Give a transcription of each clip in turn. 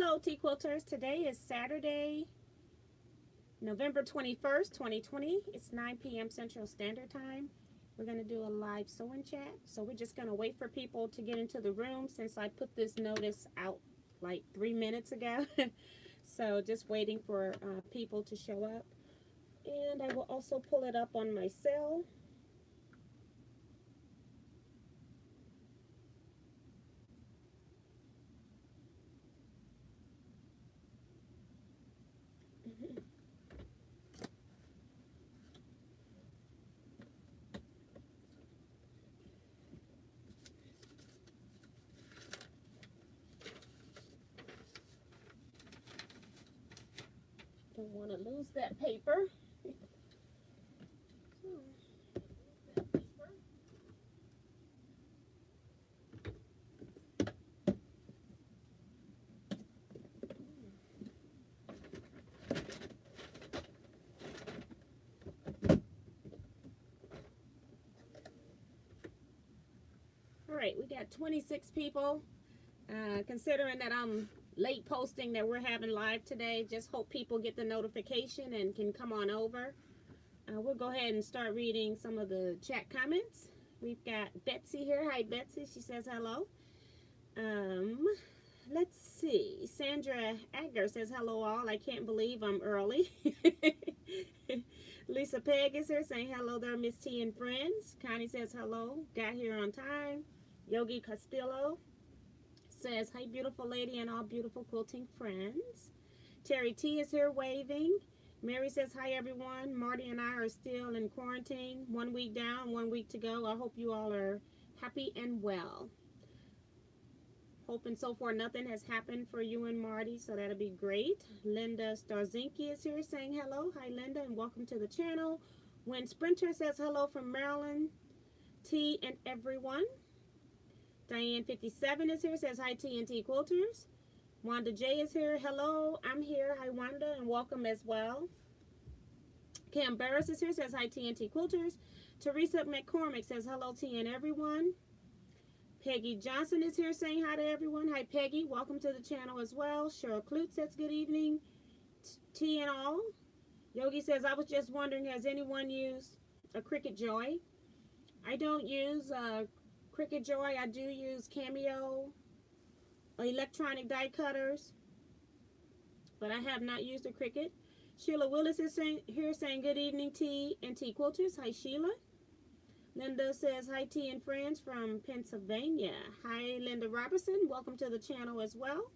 Hello, Teaquilters. Today is Saturday, November 21st, 2020. It's 9 p.m. Central Standard Time. We're going to do a live sewing chat. So we're just going to wait for people to get into the room since I put this notice out like 3 minutes ago. So just waiting for people to show up. And I will also pull it up on my cell. Don't want to lose that paper. All right, we got 26 people. Considering that I'm late posting that we're having live today, just hope people get the notification and can come on over. We'll go ahead and start reading some of the chat comments. We've got Betsy here. Hi, Betsy. She says hello. Let's see. Sandra Agger says hello all. I can't believe I'm early. Lisa Peg is here saying hello there, Miss T and friends. Connie says hello. Got here on time. Yogi Castillo says, hi, beautiful lady and all beautiful quilting friends. Terry T is here waving. Mary says, hi, everyone. Marty and I are still in quarantine. 1 week down, 1 week to go. I hope you all are happy and well. Hoping so far nothing has happened for you and Marty, so that'll be great. Linda Starzinski is here saying hello. Hi, Linda, and welcome to the channel. When Sprinter says hello from Maryland. T and everyone. Diane 57 is here, says hi TNT Quilters. Wanda J is here. Hello, I'm here. Hi Wanda, and welcome as well. Cam Barris is here, says hi TNT Quilters. Teresa McCormick says hello T and everyone. Peggy Johnson is here saying hi to everyone. Hi Peggy, welcome to the channel as well. Cheryl Clute says good evening. T and all. Yogi says, I was just wondering, has anyone used a Cricut Joy? I don't use Cricut Joy. I do use Cameo electronic die cutters, but I have not used a Cricut. Sheila Willis is here saying good evening T and T Quilters. Hi Sheila. Linda says hi T and friends from Pennsylvania. Hi Linda Robertson, welcome to the channel as well.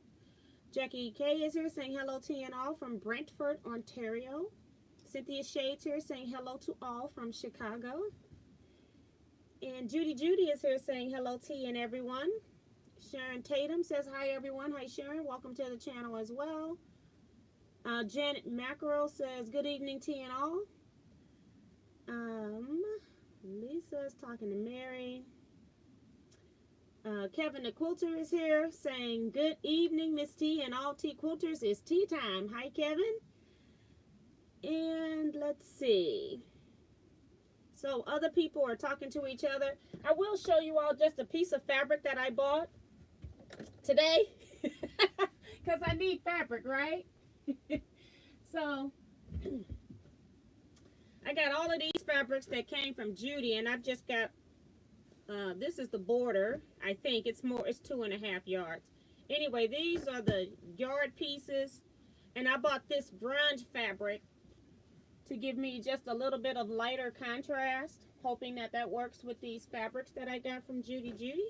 Jackie K is here saying hello T and all from Brantford, Ontario. Cynthia Shades here saying hello to all from Chicago. And Judy is here saying hello T and everyone. Sharon Tatum says hi everyone. Hi Sharon, welcome to the channel as well. Janet Mackerel says good evening T and all. Lisa's talking to Mary. Kevin the Quilter is here saying good evening Miss T and all T Quilters. It's tea time. Hi Kevin. And let's see. So other people are talking to each other. I will show you all just a piece of fabric that I bought today. Because I need fabric, right? So I got all of these fabrics that came from Judy. And I've just got, this is the border. I think it's 2.5 yards. Anyway, these are the yard pieces. And I bought this grunge fabric to give me just a little bit of lighter contrast, hoping that that works with these fabrics that I got from Judy.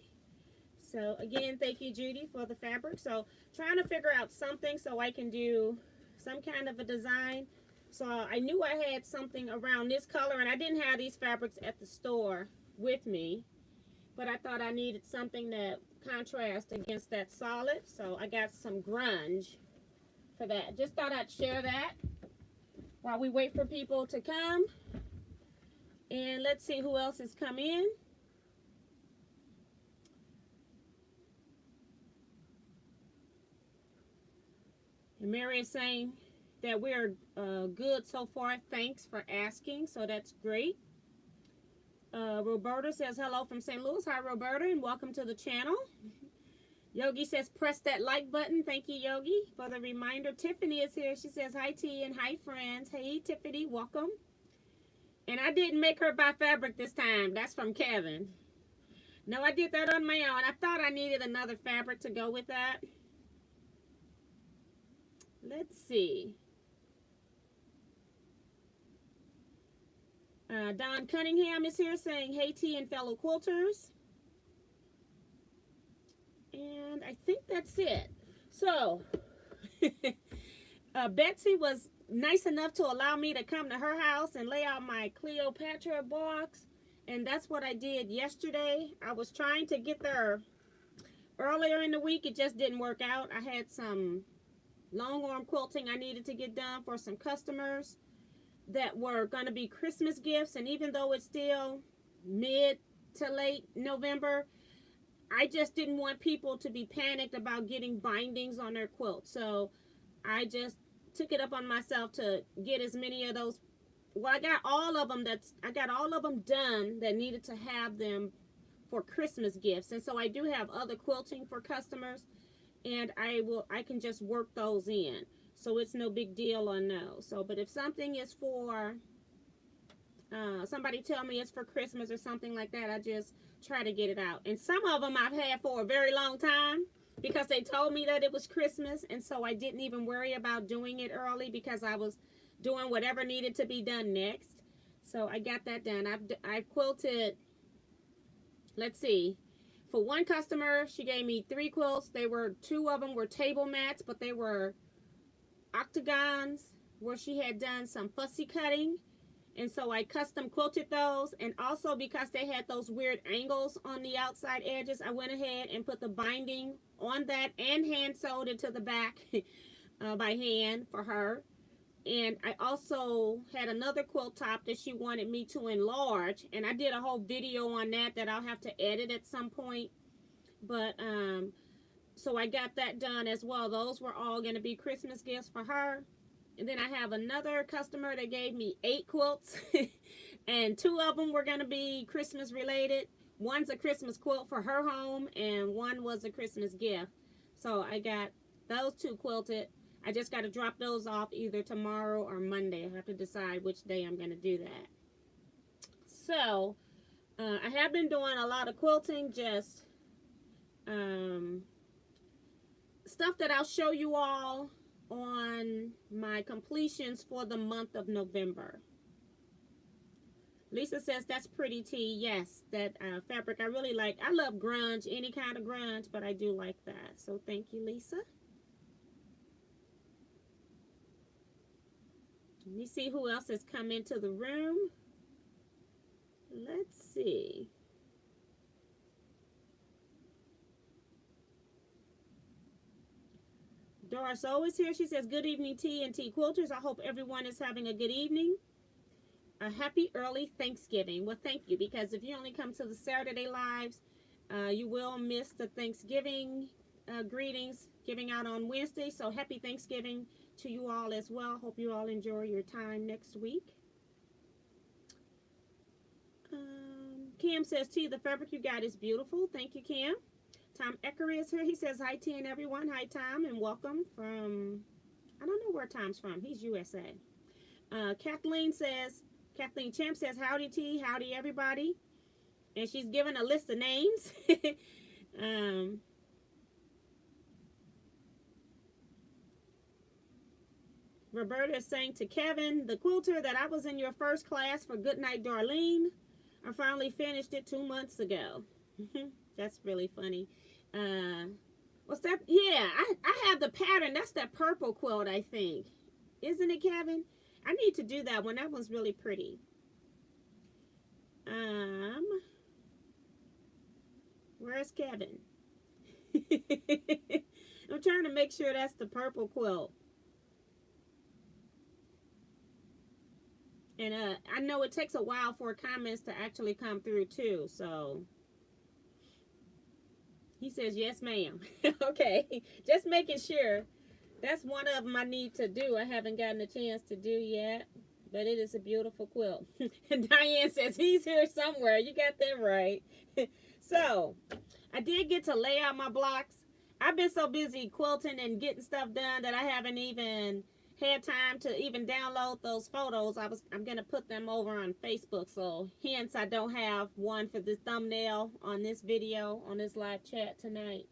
So again, thank you Judy for the fabric. So trying to figure out something so I can do some kind of a design. So I knew I had something around this color, and I didn't have these fabrics at the store with me, but I thought I needed something that contrast against that solid. So I got some grunge for that. Just thought I'd share that while we wait for people to come. And let's see who else has come in. And Mary is saying that we're good so far. Thanks for asking. So that's great. Roberta says hello from St. Louis. Hi Roberta, and welcome to the channel. Yogi says, press that like button. Thank you, Yogi, for the reminder. Tiffany is here. She says, hi, T, and hi, friends. Hey, Tiffany, welcome. And I didn't make her buy fabric this time. That's from Kevin. No, I did that on my own. I thought I needed another fabric to go with that. Let's see. Don Cunningham is here saying, hey, T and fellow quilters. And I think that's it. So, Betsy was nice enough to allow me to come to her house and lay out my Cleopatra box. And that's what I did yesterday. I was trying to get there earlier in the week. It just didn't work out. I had some long arm quilting I needed to get done for some customers that were going to be Christmas gifts. And even though it's still mid to late November, I just didn't want people to be panicked about getting bindings on their quilt. So I just took it up on myself to get as many of those. Well, I got all of them done that needed to have them for Christmas gifts. And so I do have other quilting for customers, and I can just work those in. So it's no big deal on those. So, but if something is for somebody tell me it's for Christmas or something like that, I just try to get it out. And some of them I've had for a very long time because they told me that it was Christmas, and so I didn't even worry about doing it early because I was doing whatever needed to be done next. So I got that done. I've quilted, let's see, for one customer, she gave me 3 quilts. Two of them were table mats, but they were octagons where she had done some fussy cutting. And so I custom quilted those. And also because they had those weird angles on the outside edges, I went ahead and put the binding on that and hand sewed it to the back by hand for her. And I also had another quilt top that she wanted me to enlarge. And I did a whole video on that I'll have to edit at some point. But, so I got that done as well. Those were all going to be Christmas gifts for her. And then I have another customer that gave me 8 quilts. And 2 of them were going to be Christmas related. One's a Christmas quilt for her home, and one was a Christmas gift. So I got those 2 quilted. I just got to drop those off either tomorrow or Monday. I have to decide which day I'm going to do that. So, I have been doing a lot of quilting, just stuff that I'll show you all on my completions for the month of November. Lisa says, that's pretty, T. Yes, that fabric I really like. I love grunge, any kind of grunge, but I do like that. So thank you, Lisa. Let me see who else has come into the room. Let's see. Doris always here. She says, good evening, T and T Quilters. I hope everyone is having a good evening. A happy early Thanksgiving. Well, thank you, because if you only come to the Saturday lives, you will miss the Thanksgiving greetings giving out on Wednesday. So happy Thanksgiving to you all as well. Hope you all enjoy your time next week. Kim says, T, the fabric you got is beautiful. Thank you, Kim. Tom Eckery is here. He says, hi, T and everyone. Hi, Tom, and welcome from, I don't know where Tom's from. He's USA. Kathleen Champ says, howdy, T. Howdy, everybody. And she's given a list of names. Roberta is saying to Kevin, the quilter, that I was in your first class for Goodnight, Darlene. I finally finished it 2 months ago. That's really funny. What's that? Yeah, I have the pattern. That's that purple quilt, I think. Isn't it, Kevin? I need to do that one. That one's really pretty. Where's Kevin? I'm trying to make sure that's the purple quilt. And I know it takes a while for comments to actually come through too, so he says, yes, ma'am. Okay, just making sure. That's one of them I need to do. I haven't gotten a chance to do yet, but it is a beautiful quilt. And Diane says, he's here somewhere. You got that right. So, I did get to lay out my blocks. I've been so busy quilting and getting stuff done that I haven't even had time to even download those photos. I'm gonna put them over on Facebook, so hence I don't have one for this thumbnail on this video on this live chat tonight.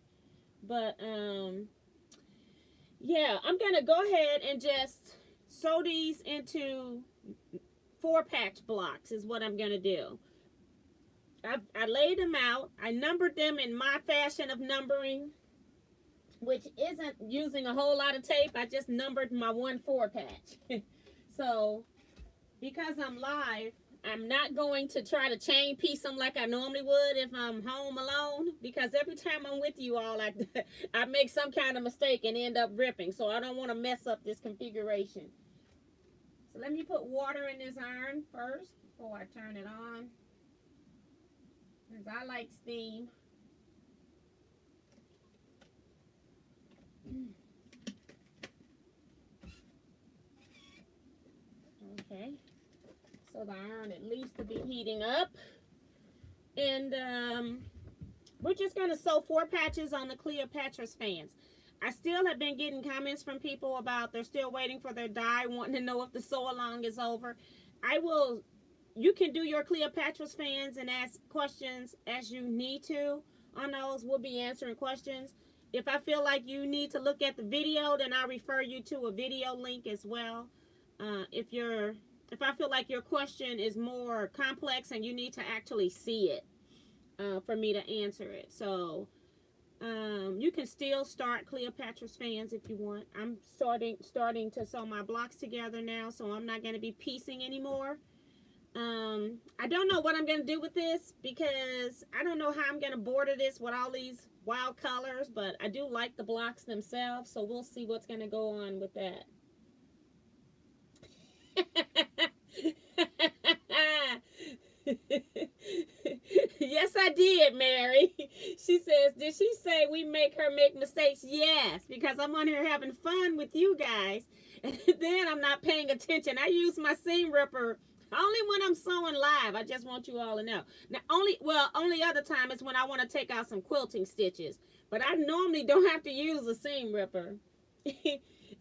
But yeah, I'm gonna go ahead and just sew these into 4-patch blocks is what I'm gonna do. I laid them out. I numbered them in my fashion of numbering, which isn't using a whole lot of tape. I just numbered my 1/4-patch. So because I'm live, I'm not going to try to chain piece them like I normally would if I'm home alone, because every time I'm with you all, I make some kind of mistake and end up ripping. So I don't want to mess up this configuration. So let me put water in this iron first before I turn it on, because I like steam. Okay, so the iron at least to be heating up. And we're just going to sew 4 patches on the Cleopatra's fans. I still have been getting comments from people about they're still waiting for their dye, wanting to know if the sew along is over. You can do your Cleopatra's fans and ask questions as you need to on those. We'll be answering questions. If I feel like you need to look at the video, then I'll refer you to a video link as well. If I feel like your question is more complex and you need to actually see it for me to answer it. So you can still start Cleopatra's fans if you want. I'm starting to sew my blocks together now, so I'm not going to be piecing anymore. I don't know what I'm going to do with this, because I don't know how I'm going to border this with all these wild colors, but I do like the blocks themselves, so we'll see what's going to go on with that. Yes, I did, Mary. She says, did she say we make her make mistakes? Yes, because I'm on here having fun with you guys, and then I'm not paying attention. I use my seam ripper only when I'm sewing live. I just want you all to know. Now, only other time is when I want to take out some quilting stitches, but I normally don't have to use a seam ripper.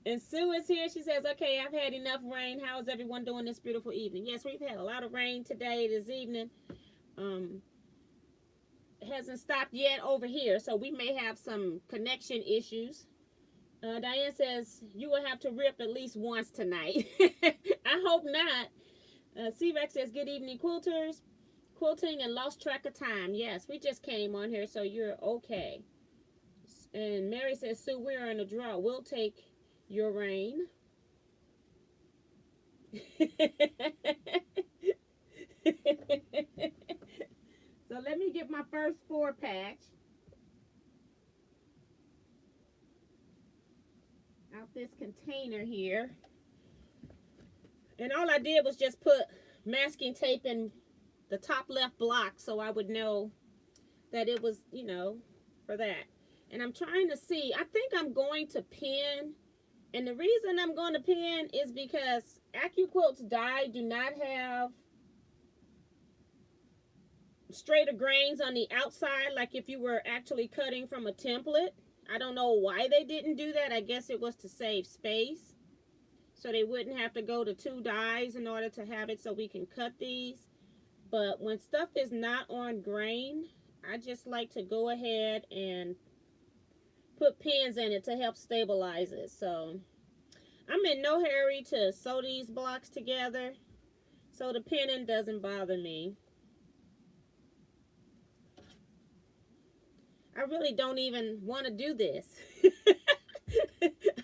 And Sue is here. She says, okay, I've had enough rain. How is everyone doing this beautiful evening? Yes, we've had a lot of rain today, this evening. It hasn't stopped yet over here, so we may have some connection issues. Diane says, you will have to rip at least once tonight. I hope not. C-Rex says, good evening, quilters. Quilting and lost track of time. Yes, we just came on here, so you're okay. And Mary says, Sue, we're in a draw. We'll take your rain. So let me get my first 4-patch out this container here. And all I did was just put masking tape in the top left block so I would know that it was, you know, for that. And I'm trying to see, I think I'm going to pin. And the reason I'm going to pin is because AccuQuilt's dye do not have straighter grains on the outside, like if you were actually cutting from a template. I don't know why they didn't do that. I guess it was to save space, so they wouldn't have to go to 2 dyes in order to have it so we can cut these. But when stuff is not on grain, I just like to go ahead and put pins in it to help stabilize it. So I'm in no hurry to sew these blocks together, so the pinning doesn't bother me. I really don't even want to do this.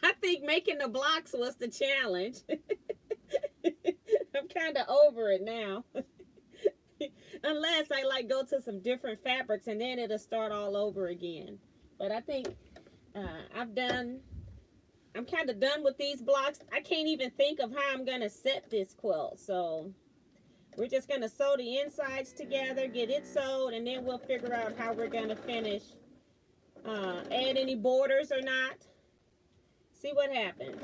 I think making the blocks was the challenge. I'm kind of over it now. Unless I like go to some different fabrics and then it'll start all over again. But I think I'm kind of done with these blocks. I can't even think of how I'm going to set this quilt. So we're just going to sew the insides together, get it sewed, and then we'll figure out how we're going to finish. Add any borders or not. See what happens.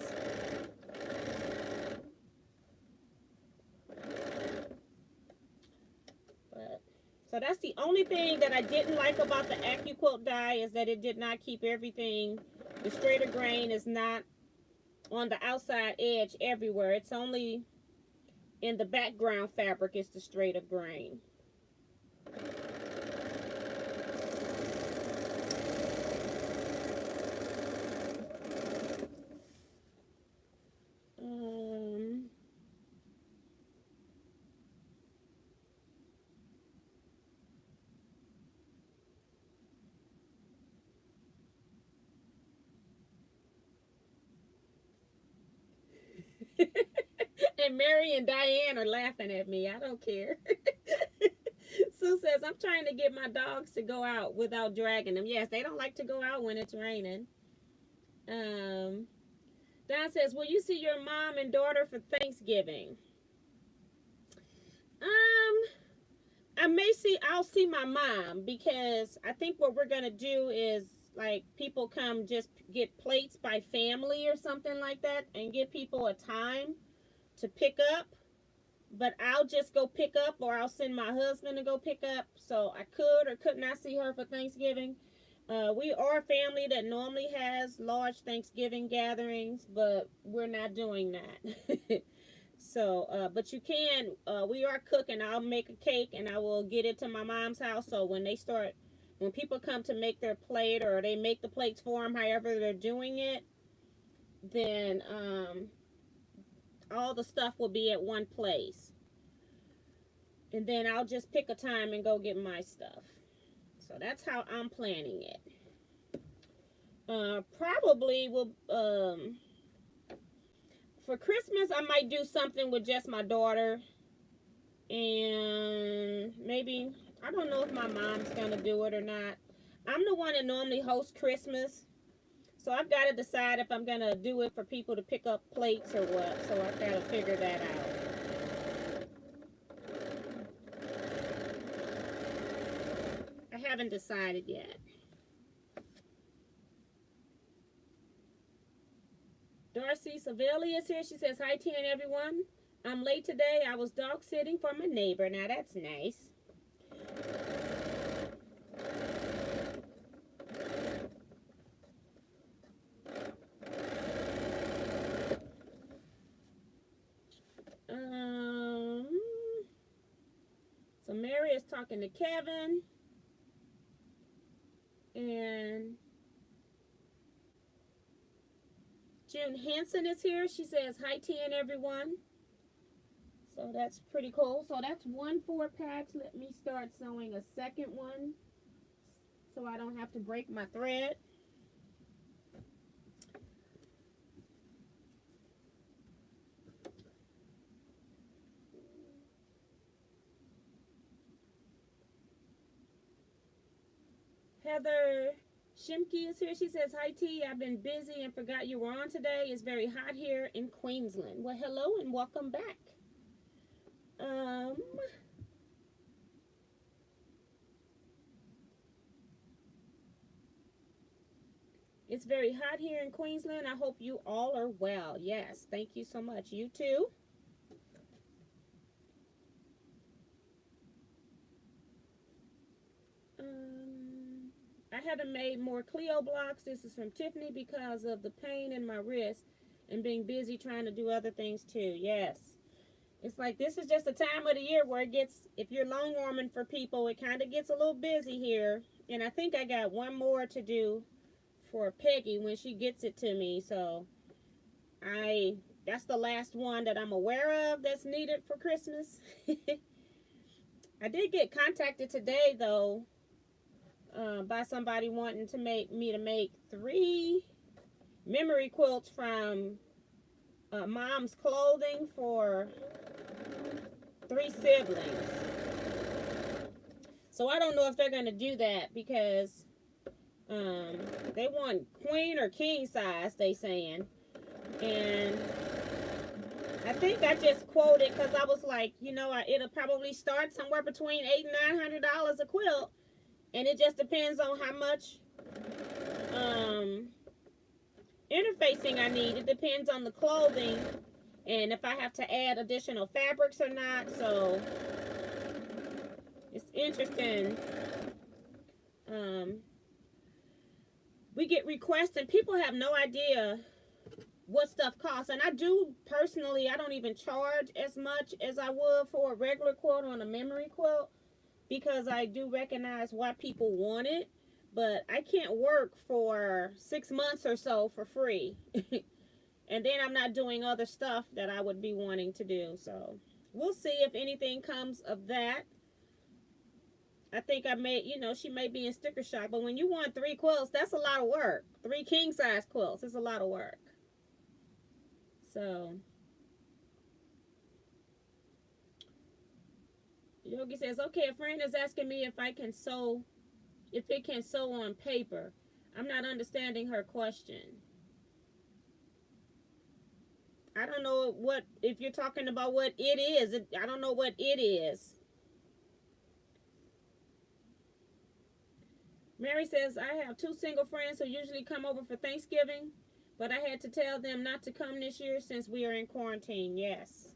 But So that's the only thing that I didn't like about the AccuQuilt die, is that it did not keep everything. The straighter grain is not on the outside edge everywhere. It's only in the background fabric is the straighter grain. And Mary and Diane are laughing at me. I don't care. Sue says, I'm trying to get my dogs to go out without dragging them. Yes, they don't like to go out when it's raining. Don says, will you see your mom and daughter for Thanksgiving? I'll see my mom, because I think what we're going to do is, like, people come just get plates by family or something like that, and give people a time to pick up. But I'll just go pick up, or I'll send my husband to go pick up. So I could or could not see her for Thanksgiving. We are a family that normally has large Thanksgiving gatherings, but we're not doing that. So, but you can, we are cooking. I'll make a cake and I will get it to my mom's house. So when people come to make their plate, or they make the plates for them, however they're doing it, then all the stuff will be at one place. And then I'll just pick a time and go get my stuff. So that's how I'm planning it. Probably will, for Christmas, I might do something with just my daughter. And maybe, I don't know if my mom's going to do it or not. I'm the one that normally hosts Christmas. So I've got to decide if I'm going to do it for people to pick up plates or what. So I've got to figure that out. I haven't decided yet. Darcy Savelli is here. She says, hi, Tina and everyone. I'm late today. I was dog sitting for my neighbor. Now, that's nice. So Mary is talking to Kevin. And June Hansen is here. She says, hi, T and everyone. So that's pretty cool. So that's 1 4-patch. Let me start sewing a second one so I don't have to break my thread. Heather Shimke is here. She says, hi, T. I've been busy and forgot you were on today. It's very hot here in Queensland. Well, hello and welcome back. It's very hot here in Queensland. I hope you all are well. Yes, thank you so much. You too. I haven't made more Clio blocks. This is from Tiffany because of the pain in my wrist and being busy trying to do other things too. Yes. It's like this is just a time of the year where it gets, if you're long arming for people, it kind of gets a little busy here. And I think I got one more to do for Peggy when she gets it to me. So that's the last one that I'm aware of that's needed for Christmas. I did get contacted today though by somebody wanting to make 3 memory quilts from mom's clothing for 3 siblings. So I don't know if they're going to do that because they want queen or king size, they saying. And I think I just quoted because I was like, you know, it'll probably start somewhere between $800 and $900 a quilt. And it just depends on how much interfacing I need. It depends on the clothing and if I have to add additional fabrics or not. So It's interesting. We get requests and people have no idea what stuff costs. And I do personally, I don't even charge as much as I would for a regular quilt on a memory quilt, because I do recognize why people want it. But I can't work for 6 months or so for free. And then I'm not doing other stuff that I would be wanting to do. So we'll see if anything comes of that. I think I may, she may be in sticker shock. But when you want 3 quilts, that's a lot of work. 3 king size quilts is a lot of work. So Yogi says, okay, a friend is asking me if it can sew on paper. I'm not understanding her question. I don't know if you're talking about what it is. I don't know what it is. Mary says, I have 2 single friends who usually come over for Thanksgiving, but I had to tell them not to come this year since we are in quarantine. Yes.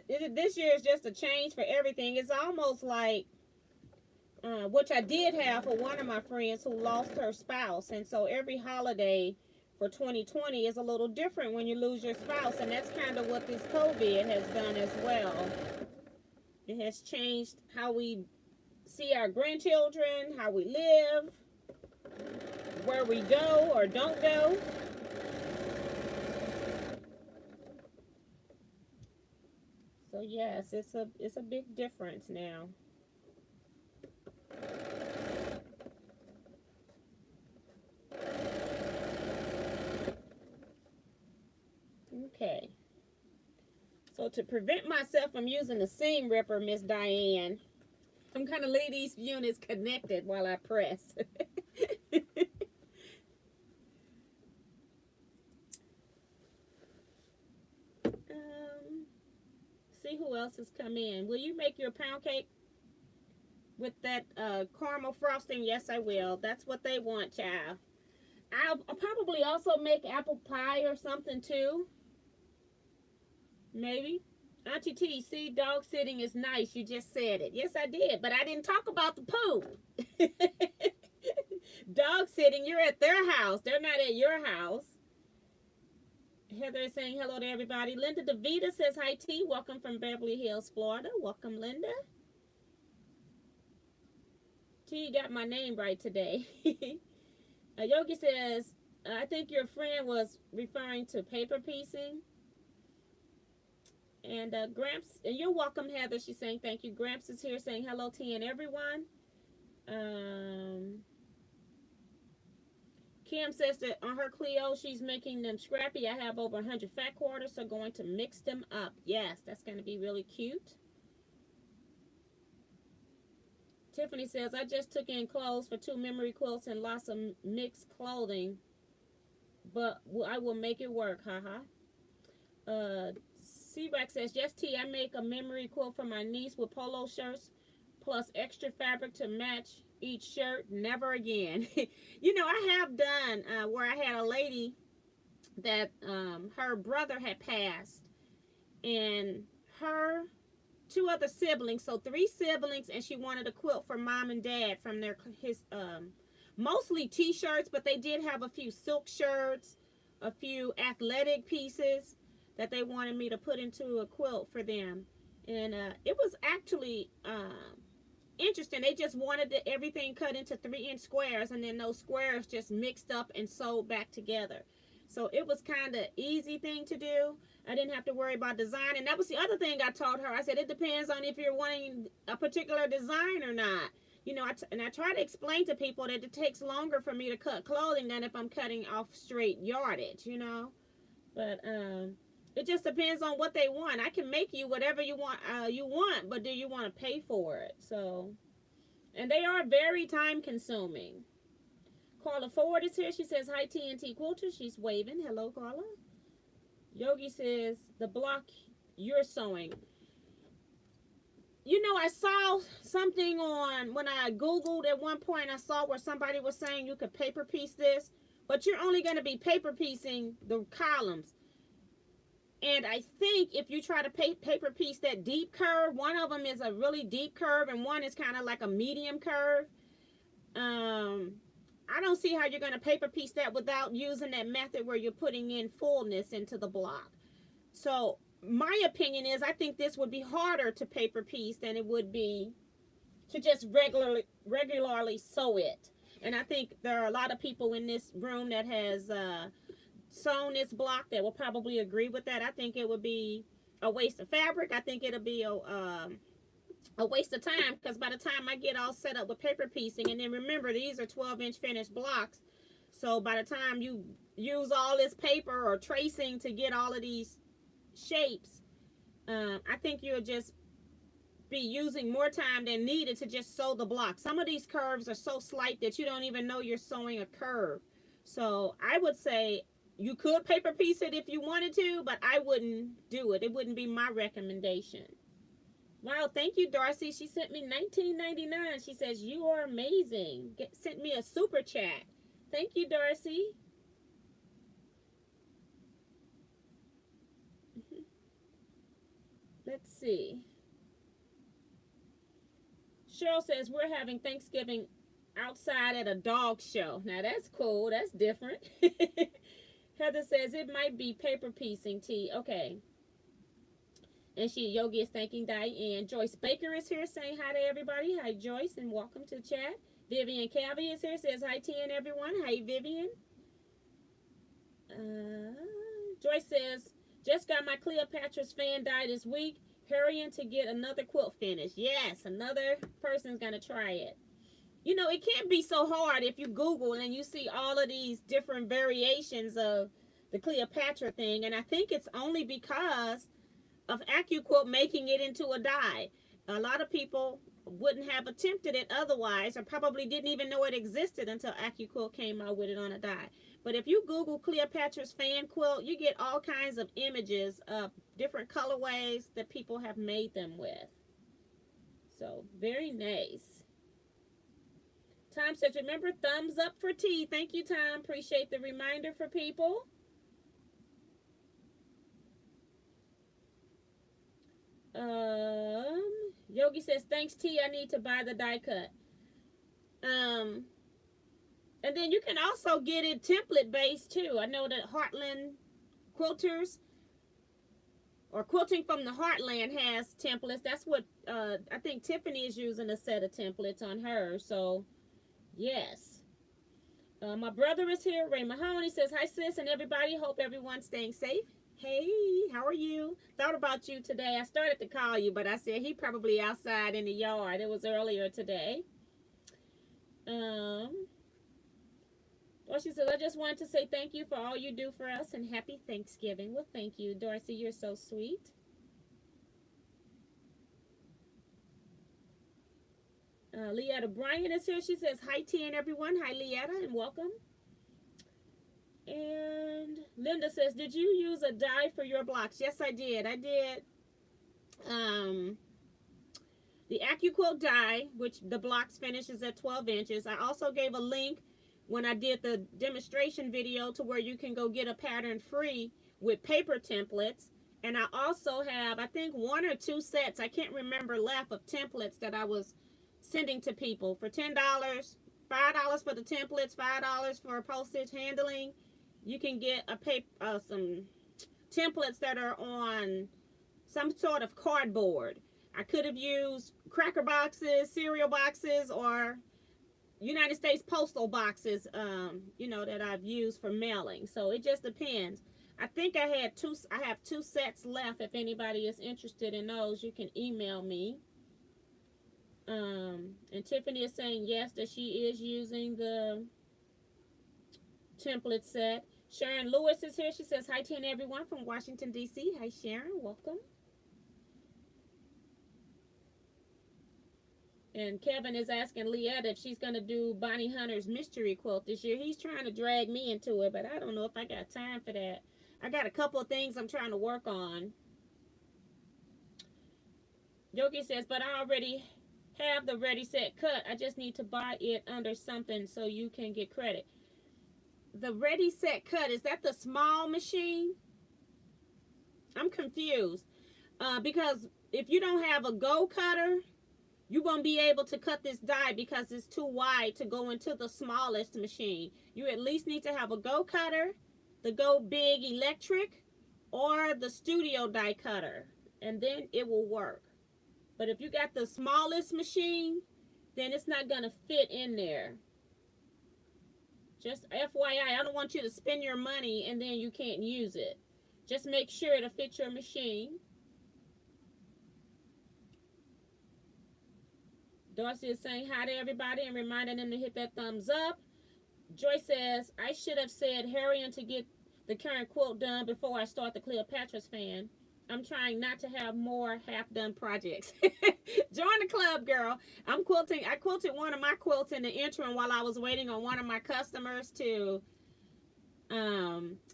This year is just a change for everything. It's almost like, which I did have for one of my friends who lost her spouse. And so every holiday for 2020 is a little different when you lose your spouse. And that's kind of what this COVID has done as well. It has changed how we see our grandchildren, how we live, where we go or don't go. So yes, it's a big difference now. Okay. So to prevent myself from using the seam ripper, Miss Diane, I'm going to leave these units connected while I press. See who else has come in. Will you make your pound cake with that caramel frosting? Yes, I will. That's what they want, child. I'll probably also make apple pie or something too. Maybe. Auntie T, see, dog sitting is nice. You just said it. Yes, I did. But I didn't talk about the poop. Dog sitting, you're at their house. They're not at your house. Heather is saying hello to everybody. Linda DeVita says hi, T. Welcome from Beverly Hills, Florida. Welcome, Linda. T, you got my name right today. Yogi says, I think your friend was referring to paper piecing. And Gramps, and you're welcome, Heather. She's saying thank you. Gramps is here saying hello, T, and everyone. Kim says that on her Clio, she's making them scrappy. I have over 100 fat quarters, so going to mix them up. Yes, that's going to be really cute. Tiffany says, I just took in clothes for 2 memory quilts and lots of mixed clothing, but I will make it work, haha. C-Rex says, yes, T, I make a memory quilt for my niece with polo shirts plus extra fabric to match each shirt. Never again. I have done where I had a lady that her brother had passed, and her 2 other siblings, so 3 siblings, and she wanted a quilt for mom and dad from his mostly t-shirts, but they did have a few silk shirts, a few athletic pieces that they wanted me to put into a quilt for them. And it was actually interesting. They just wanted everything cut into 3-inch squares, and then those squares just mixed up and sewed back together. So it was kind of easy thing to do. I didn't have to worry about design. And that was the other thing I taught her. I said, it depends on if you're wanting a particular design or not. I try to explain to people that it takes longer for me to cut clothing than if I'm cutting off straight yardage, But it just depends on what they want. I can make you whatever you want, but do you want to pay for it? So, and they are very time consuming. Carla Ford is here. She says, hi, TNT Quilter. She's waving. Hello, Carla. Yogi says, the block you're sewing. I saw something when I Googled at one point, I saw where somebody was saying you could paper piece this, but you're only going to be paper piecing the columns. And I think if you try to paper piece that deep curve, one of them is a really deep curve and one is kind of like a medium curve. I don't see how you're going to paper piece that without using that method where you're putting in fullness into the block. So my opinion is I think this would be harder to paper piece than it would be to just regularly sew it. And I think there are a lot of people in this room that has sewn this block that will probably agree with that. I think it would be a waste of fabric. I think it'll be a waste of time, because by the time I get all set up with paper piecing, and then remember these are 12-inch finished blocks, so by the time you use all this paper or tracing to get all of these shapes, I think you'll just be using more time than needed to just sew the block. Some of these curves are so slight that you don't even know you're sewing a curve. So I would say you could paper piece it if you wanted to, but I wouldn't do it. It wouldn't be my recommendation. Wow, thank you, Darcy. She sent me $19.99. She says, you are amazing. Sent me a super chat. Thank you, Darcy. Let's see. Cheryl says, we're having Thanksgiving outside at a dog show. Now, that's cool. That's different. Heather says, it might be paper piecing, T. Okay. And Yogi is thanking Diane. Joyce Baker is here saying hi to everybody. Hi, Joyce, and welcome to the chat. Vivian Calvi is here, says hi, T, and everyone. Hi, Vivian. Joyce says, just got my Cleopatra's fan dye this week. Hurrying to get another quilt finished. Yes, another person's going to try it. You know, it can't be so hard if you Google and you see all of these different variations of the Cleopatra thing. And I think it's only because of AccuQuilt making it into a dye. A lot of people wouldn't have attempted it otherwise, or probably didn't even know it existed until AccuQuilt came out with it on a dye. But if you Google Cleopatra's fan quilt, you get all kinds of images of different colorways that people have made them with. So, very nice. Tom says, remember, thumbs up for T. Thank you, Tom. Appreciate the reminder for people. Yogi says, thanks, T. I need to buy the die cut. And then you can also get it template based too. I know that Heartland Quilters or Quilting from the Heartland has templates. That's what I think Tiffany is using, a set of templates on her. So, yes. My brother is here, Ray Mahone. He says, hi, sis, and everybody. Hope everyone's staying safe. Hey, how are you? Thought about you today. I started to call you, but I said he probably outside in the yard. It was earlier today. Well, she said, I just wanted to say thank you for all you do for us and happy Thanksgiving. Well, thank you, Darcy. You're so sweet. Leetta Bryan is here. She says, hi, T and everyone. Hi, Leetta, and welcome. And Linda says, did you use a die for your blocks? Yes, I did. I did the AccuQuilt die, which the blocks finishes at 12 inches. I also gave a link when I did the demonstration video to where you can go get a pattern free with paper templates. And I also have, I think, 1 or 2 sets, I can't remember, left of templates that I was sending to people for $10, $5 for the templates, $5 for postage handling. You can get a some templates that are on some sort of cardboard. I could have used cracker boxes, cereal boxes, or United States postal boxes, you know, that I've used for mailing. So it just depends. I think I have 2 sets left. If anybody is interested in those, you can email me. And Tiffany is saying yes, that she is using the template set. Sharon Lewis is here. She says, hi to everyone from Washington, D.C. Hi, Sharon. Welcome. And Kevin is asking Leetta if she's going to do Bonnie Hunter's mystery quilt this year. He's trying to drag me into it, but I don't know if I got time for that. I got a couple of things I'm trying to work on. Yogi says, but I already have the ready set cut. I just need to buy it under something so you can get credit. The ready set cut, is that the small machine? I'm confused. Because if you don't have a go cutter, you won't be able to cut this die because it's too wide to go into the smallest machine. You at least need to have a go cutter, the go big electric, or the studio die cutter, and then it will work. But if you got the smallest machine, then it's not going to fit in there. Just FYI, I don't want you to spend your money and then you can't use it. Just make sure to fit your machine. Darcy is saying hi to everybody and reminding them to hit that thumbs up. Joy says, I should have said hurrying to get the current quilt done before I start the Cleopatra's fan. I'm trying not to have more half-done projects. Join the club, girl. I'm quilting. I quilted one of my quilts in the interim while I was waiting on one of my customers to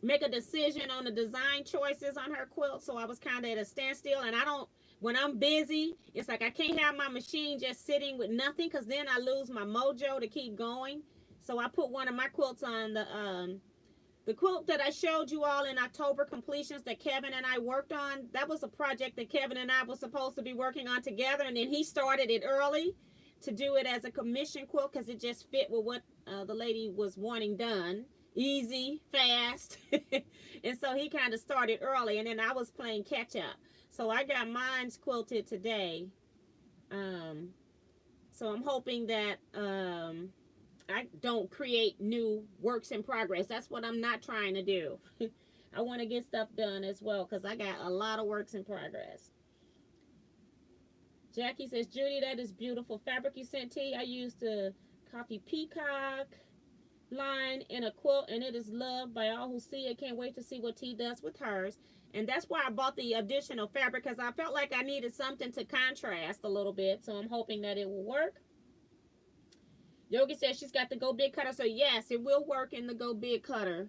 make a decision on the design choices on her quilt. So I was kind of at a standstill, and I don't, when I'm busy, it's like I can't have my machine just sitting with nothing, because then I lose my mojo to keep going. So I put one of my quilts on the quilt that I showed you all in October completions that Kevin and I worked on. That was a project that Kevin and I were supposed to be working on together, and then he started it early to do it as a commission quilt because it just fit with what the lady was wanting done. Easy, fast. And so he kind of started early, and then I was playing catch up. So I got mine quilted today. So I'm hoping that I don't create new works in progress. That's what I'm not trying to do. I want to get stuff done as well because I got a lot of works in progress. Jackie says, Judy, that is beautiful fabric you sent, T. I used the Coffee Peacock line in a quilt, and it is loved by all who see it. Can't wait to see what T does with hers. And that's why I bought the additional fabric, because I felt like I needed something to contrast a little bit. So I'm hoping that it will work. Yogi says she's got the Go Big cutter. So yes, it will work in the Go Big cutter.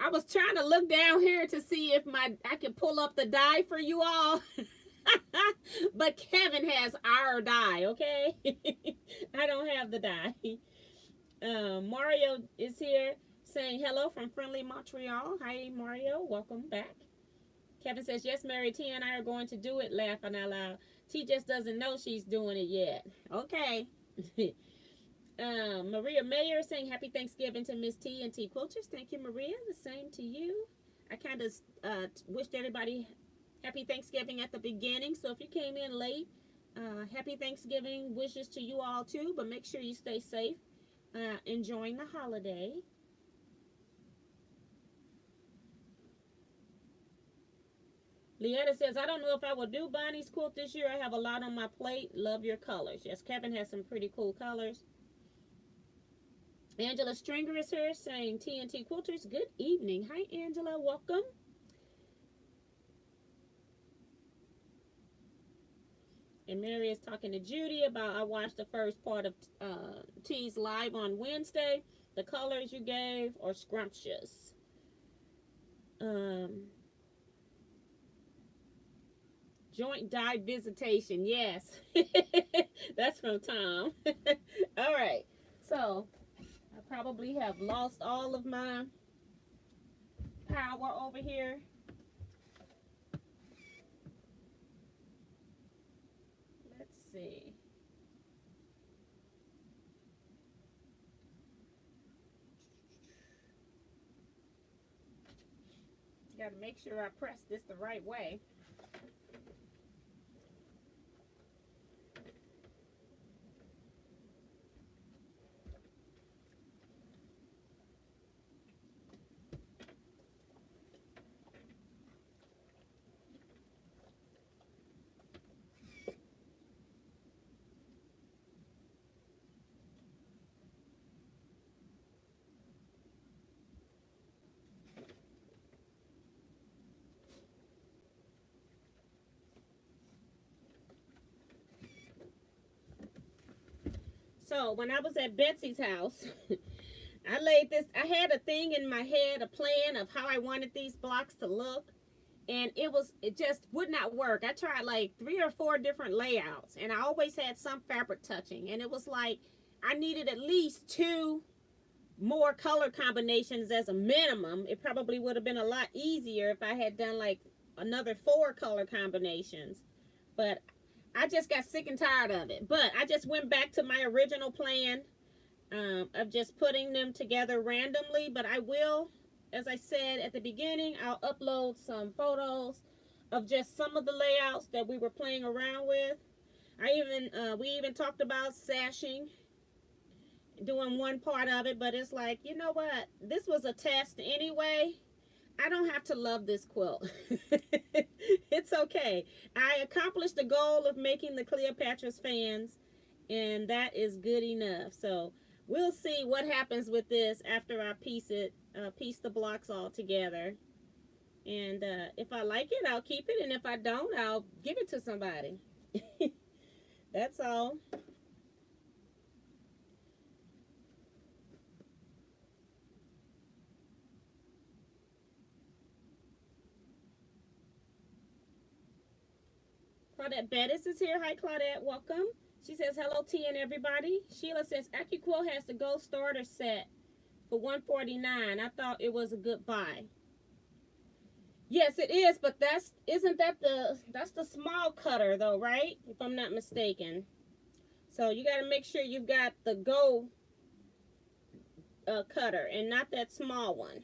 I was trying to look down here to see if I could pull up the die for you all. But Kevin has our die, okay? I don't have the die. Mario is here saying hello from friendly Montreal. Hi, Mario. Welcome back. Kevin says, yes, Mary T and I are going to do it, laughing out loud. T just doesn't know she's doing it yet. Okay. Maria Mayer saying happy Thanksgiving to Miss T and T Quilters. Thank you, Maria. The same to you. I kind of wished everybody happy Thanksgiving at the beginning. So if you came in late, happy Thanksgiving wishes to you all too. But make sure you stay safe, enjoying the holiday. Leetta says, I don't know if I will do Bonnie's quilt this year. I have a lot on my plate. Love your colors. Yes, Kevin has some pretty cool colors. Angela Stringer is here saying TNT Quilters, good evening. Hi, Angela. Welcome. And Mary is talking to Judy about, I watched the first part of T's live on Wednesday. The colors you gave are scrumptious. Joint die visitation. Yes. That's from Tom. All right. So I probably have lost all of my power over here. Let's see. Got to make sure I press this the right way. So when I was at Betsy's house, I had a thing in my head, a plan of how I wanted these blocks to look. And it just would not work. I tried like 3 or 4 different layouts, and I always had some fabric touching. And it was like, I needed at least 2 more color combinations as a minimum. It probably would have been a lot easier if I had done like another 4 color combinations. But I just got sick and tired of it. But I just went back to my original plan of just putting them together randomly. But I will, as I said at the beginning, I'll upload some photos of just some of the layouts that we were playing around with. We even talked about sashing, doing one part of it, but it's like, you know what? This was a test anyway. I don't have to love this quilt. It's okay. I accomplished the goal of making the Cleopatra's fans, and that is good enough. So we'll see what happens with this after I piece the blocks all together. And if I like it, I'll keep it, and if I don't, I'll give it to somebody. That's all. Claudette Bettis is here. Hi, Claudette. Welcome. She says, hello, T and everybody. Sheila says, AccuQuilt has the gold starter set for $149. I thought it was a good buy. Yes, it is, but that's the small cutter though, right? If I'm not mistaken. So you got to make sure you've got the Go cutter and not that small one.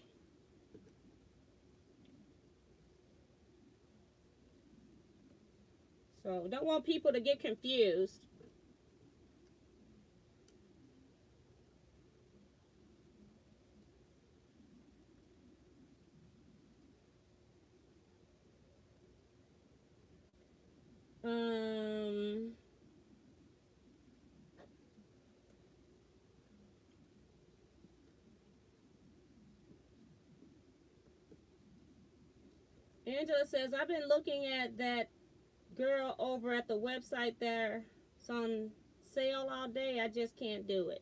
So don't want people to get confused. Angela says, I've been looking at that girl over at the website there. It's on sale all day. I just can't do it.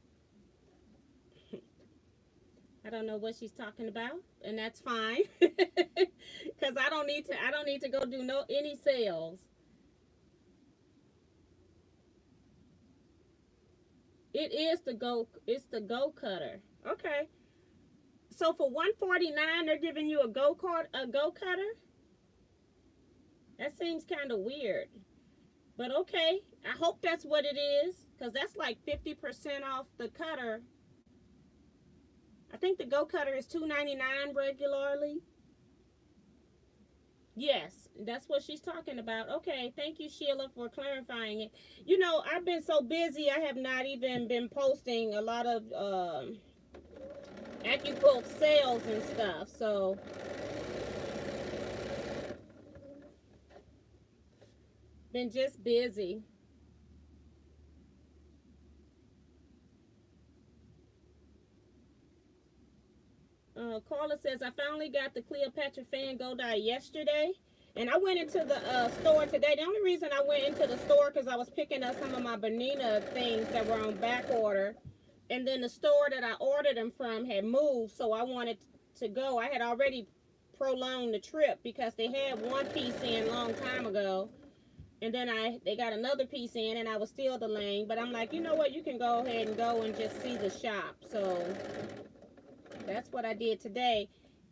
I don't know what she's talking about, and that's fine. Because I don't need to go do any sales. It's the Go cutter. Okay. So for $149 they're giving you a Go cutter? That seems kind of weird. But okay, I hope that's what it is, because that's like 50% off the cutter. I think the Go cutter is $2.99 regularly. Yes, that's what she's talking about. Okay, thank you, Sheila, for clarifying it. You know, I've been so busy, I have not even been posting a lot of AccuQuilt sales and stuff, so been just busy. Carla says, I finally got the Cleopatra fan go dye yesterday. And I went into the store today. The only reason I went into the store because I was picking up some of my Bernina things that were on back order. And then the store that I ordered them from had moved, so I wanted to go. I had already prolonged the trip because they had one piece in a long time ago. And then they got another piece in, and I was still delaying. But I'm like, you know what? You can go ahead and go and just see the shop. So that's what I did today.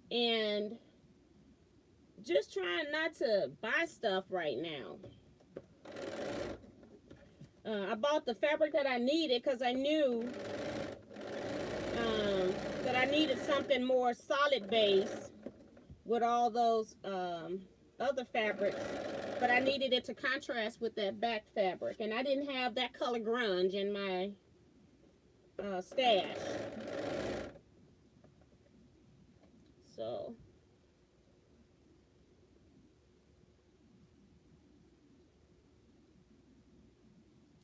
And just trying not to buy stuff right now. I bought the fabric that I needed because I knew that I needed something more solid base with all those other fabrics. But I needed it to contrast with that back fabric. And I didn't have that color grunge in my stash. So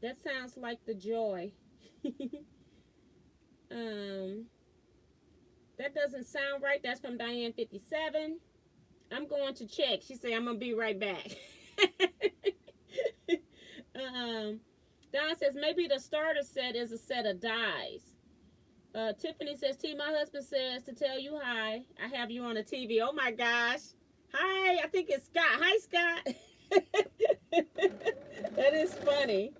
that sounds like the joy. That doesn't sound right. That's from Diane 57. I'm going to check. She said, I'm going to be right back. Don says, maybe the starter set is a set of dies. Tiffany says, T, my husband says to tell you hi. I have you on the TV. Oh my gosh. Hi, I think it's Scott. Hi, Scott. That is funny.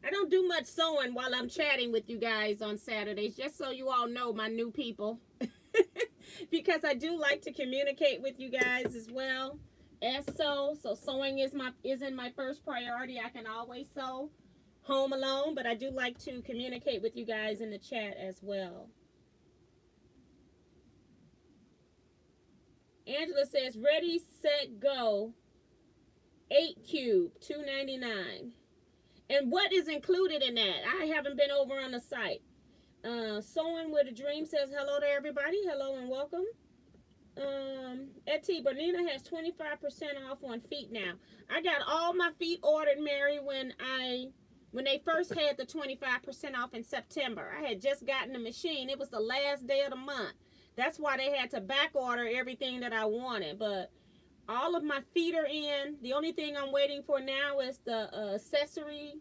I don't do much sewing while I'm chatting with you guys on Saturdays, just so you all know, my new people. Because I do like to communicate with you guys as well as sew. So sewing isn't my first priority. I can always sew home alone, but I do like to communicate with you guys in the chat as well. Angela says, ready, set, go. 8 cube, $2.99. And what is included in that? I haven't been over on the site. Sewing with a Dream says hello to everybody. Hello and welcome. Etty Bernina has 25% off on feet now. I got all my feet ordered, Mary, when they first had the 25% off in September. I had just gotten the machine. It was the last day of the month. That's why they had to back order everything that I wanted. But all of my feet are in. The only thing I'm waiting for now is the accessory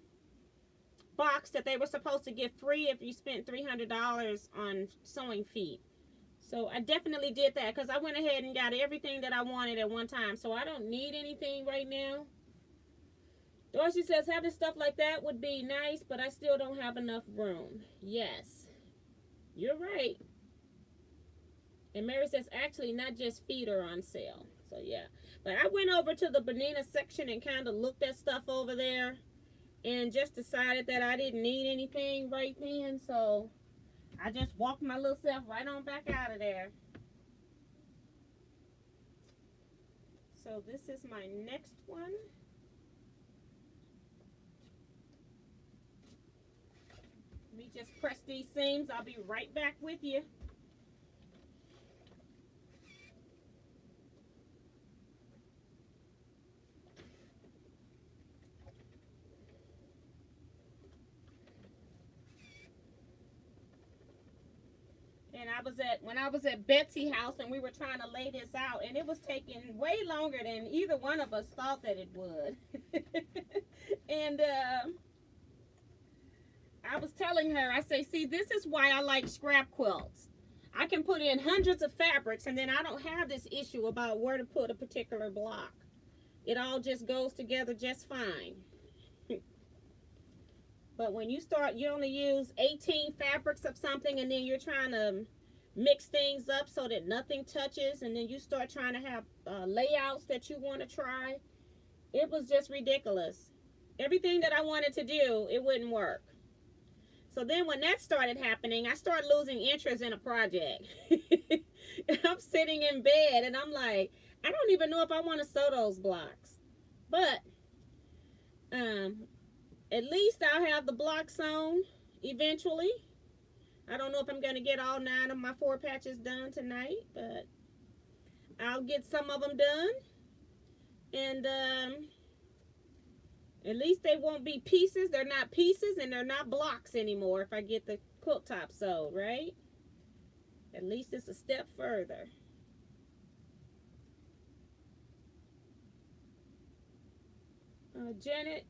box that they were supposed to give free if you spent $300 on sewing feet. So I definitely did that because I went ahead and got everything that I wanted at one time. So I don't need anything right now. Dorsey says having stuff like that would be nice, but I still don't have enough room. Yes, you're right. And Mary says actually not just feet are on sale. So yeah, but I went over to the Bernina section and kind of looked at stuff over there and just decided that I didn't need anything right then. So I just walked my little self right on back out of there. So this is my next one. Let me just press these seams. I'll be right back with you. And when I was at Betsy's house and we were trying to lay this out, and it was taking way longer than either one of us thought that it would. And I was telling her, I say, see, this is why I like scrap quilts. I can put in hundreds of fabrics and then I don't have this issue about where to put a particular block. It all just goes together just fine. But when you start, you only use 18 fabrics of something and then you're trying to mix things up so that nothing touches, and then you start trying to have layouts that you want to try. It was just ridiculous. Everything that I wanted to do, it wouldn't work. So then when that started happening, I started losing interest in a project. I'm sitting in bed and I'm like, I don't even know if I want to sew those blocks. But at least I'll have the block sewn eventually. I don't know if I'm going to get all 9 of my 4 patches done tonight, but I'll get some of them done. And at least they won't be pieces. They're not pieces and they're not blocks anymore if I get the quilt top sewed, right? At least it's a step further. Janet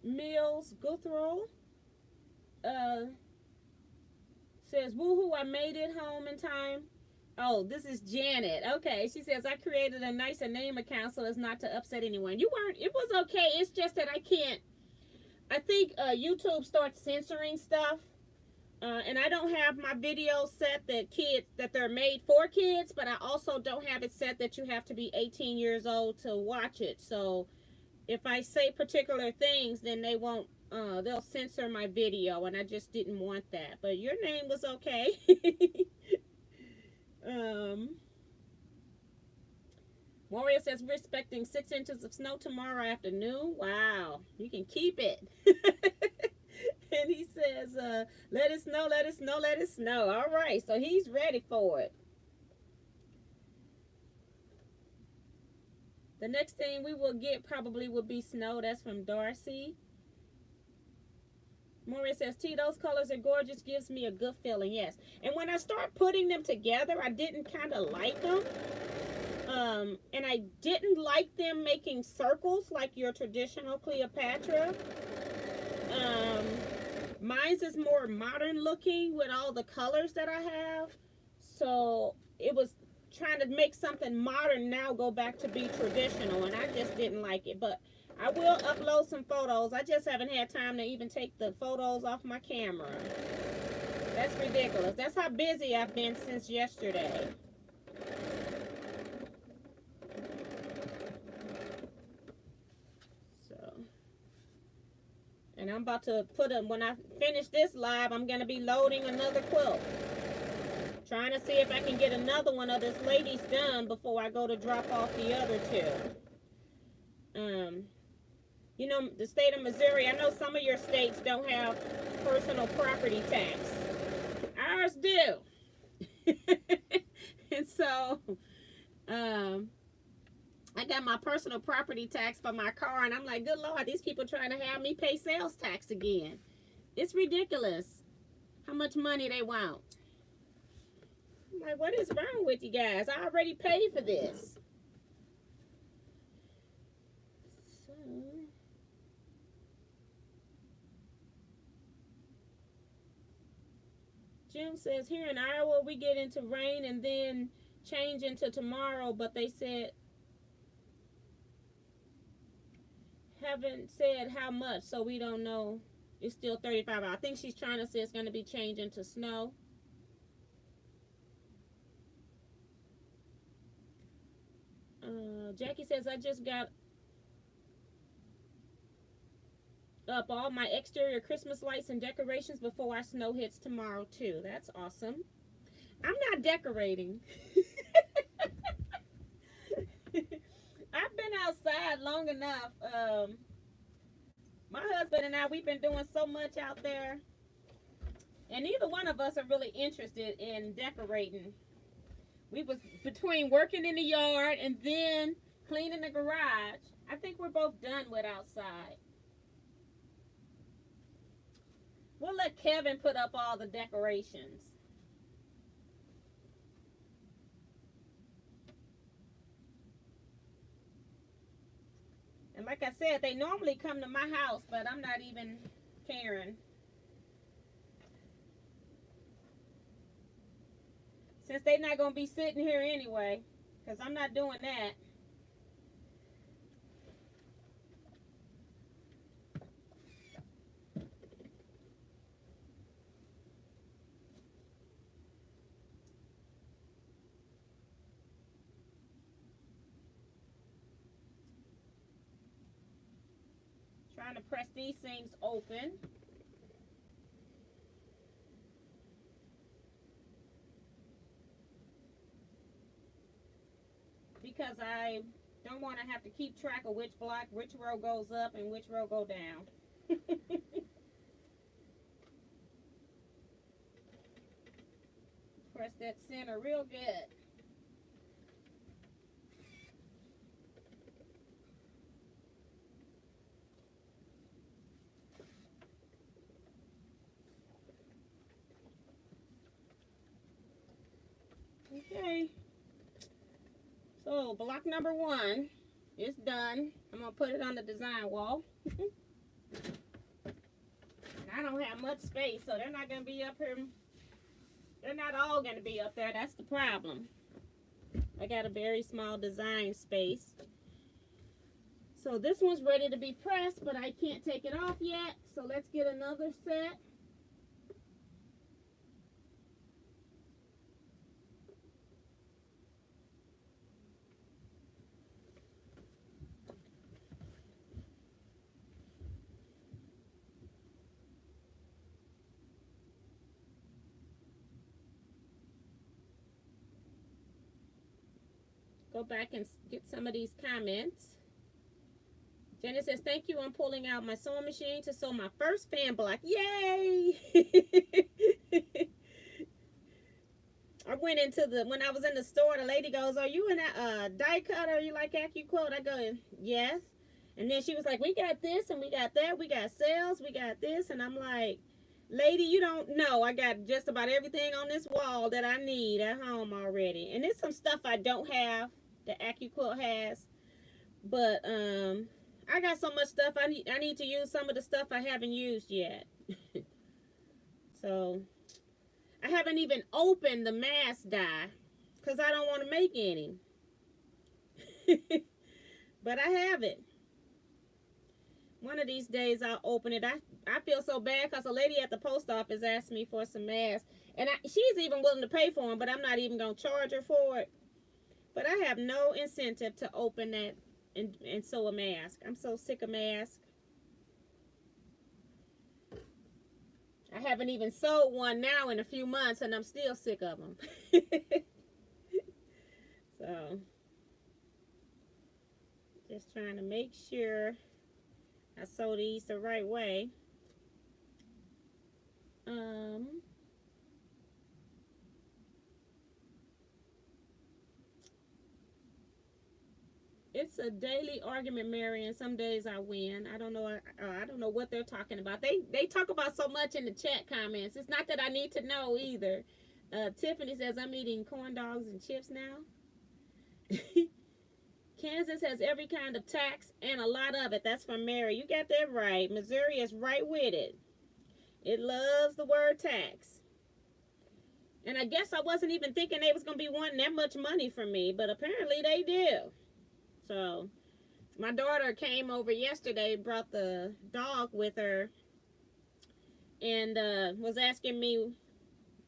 Mills Guthrow says, woohoo, I made it home in time. Oh, this is Janet. Okay, she says, I created a nicer name account so as not to upset anyone. You weren't, it was okay. It's just that I can't, I think YouTube starts censoring stuff. And I don't have my videos set that they're made for kids, but I also don't have it set that you have to be 18 years old to watch it. So if I say particular things, then they won't, they'll censor my video, and I just didn't want that. But your name was okay. Warrior says, we're expecting 6 inches of snow tomorrow afternoon. Wow, you can keep it. And he says, let it snow, let it snow, let it snow. All right, so he's ready for it. The next thing we will get probably will be snow. That's from Darcy. Maria says, T, those colors are gorgeous. Gives me a good feeling. Yes. And when I start putting them together, I didn't kind of like them. And I didn't like them making circles like your traditional Cleopatra. Mine's is more modern looking with all the colors that I have. So it was trying to make something modern now go back to be traditional, and I just didn't like it. But I will upload some photos. I just haven't had time to even take the photos off my camera. That's ridiculous. That's how busy I've been since yesterday. So, and I'm about to put them, when I finish this live, I'm going to be loading another quilt. Trying to see if I can get another one of this lady's done before I go to drop off the other two. You know, the state of Missouri, I know some of your states don't have personal property tax. Ours do. And so, I got my personal property tax for my car, and I'm like, good Lord, these people trying to have me pay sales tax again. It's ridiculous how much money they want. I'm like, what is wrong with you guys? I already paid for this. So, Jim says, here in Iowa, we get into rain and then change into tomorrow, but they said, haven't said how much, so we don't know. It's still 35. I think she's trying to say it's going to be changing to snow. Jackie says, I just got up all my exterior Christmas lights and decorations before our snow hits tomorrow too. That's awesome. I'm not decorating. I've been outside long enough. My husband and I, we've been doing so much out there, and neither one of us are really interested in decorating. We was between working in the yard and then cleaning the garage. I think we're both done with outside. We'll let Kevin put up all the decorations. And like I said, they normally come to my house, but I'm not even caring. Since they're not going to be sitting here anyway, because I'm not doing that. Trying to press these seams open. Because I don't want to have to keep track of which block, which row goes up and which row go down. Press that center real good. Okay. So block number 1 is done. I'm going to put it on the design wall. I don't have much space, so they're not going to be up here. They're not all going to be up there. That's the problem. I got a very small design space. So this one's ready to be pressed, but I can't take it off yet. So let's get another set. Go back and get some of these comments. Jenny says, thank you. I'm pulling out my sewing machine to sew my first fan block. Yay! I went into when I was in the store, the lady goes, are you in a die cutter? You like AccuQuote? I go, yes. And then she was like, we got this and we got that. We got sales. We got this. And I'm like, lady, you don't know. I got just about everything on this wall that I need at home already. And there's some stuff I don't have that AccuQuilt has. But I got so much stuff. I need to use some of the stuff I haven't used yet. So I haven't even opened the mask die because I don't want to make any. But I have it. One of these days I'll open it. I feel so bad because a lady at the post office asked me for some masks. And she's even willing to pay for them, but I'm not even going to charge her for it. But I have no incentive to open that and sew a mask. I'm so sick of masks. I haven't even sewed one now in a few months, and I'm still sick of them. So, just trying to make sure I sew these the right way. It's a daily argument, Mary, and some days I win. I don't know. I don't know what they're talking about. They talk about so much in the chat comments. It's not that I need to know either. Tiffany says I'm eating corn dogs and chips now. Kansas has every kind of tax and a lot of it. That's from Mary. You got that right. Missouri is right with it. It loves the word tax. And I guess I wasn't even thinking they was going to be wanting that much money from me, but apparently they do. So, my daughter came over yesterday, brought the dog with her, and was asking me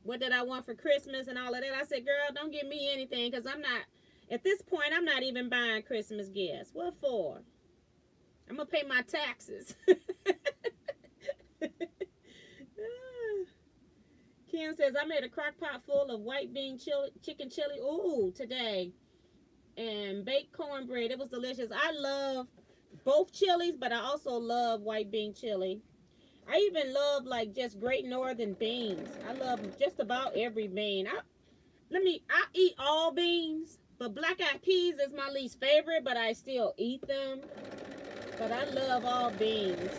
what did I want for Christmas and all of that. I said, girl, don't give me anything, because I'm not, at this point, I'm not even buying Christmas gifts. What for? I'm going to pay my taxes. Kim says, I made a crock pot full of white bean chicken chili, today. And baked cornbread. It was delicious. I love both chilies, but I also love white bean chili. I even love like just Great Northern beans. I love just about every bean. I eat all beans, but black eyed peas is my least favorite, but I still eat them. But I love all beans.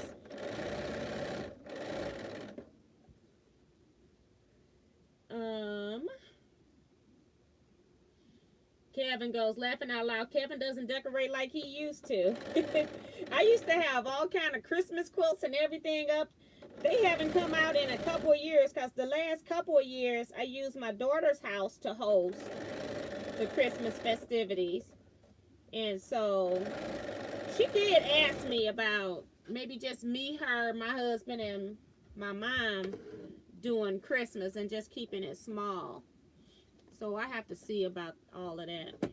Kevin goes, laughing out loud. Kevin doesn't decorate like he used to. I used to have all kind of Christmas quilts and everything up. They haven't come out in a couple of years because the last couple of years I used my daughter's house to host the Christmas festivities. And so she did ask me about maybe just me, her, my husband, and my mom doing Christmas and just keeping it small. So I have to see about all of that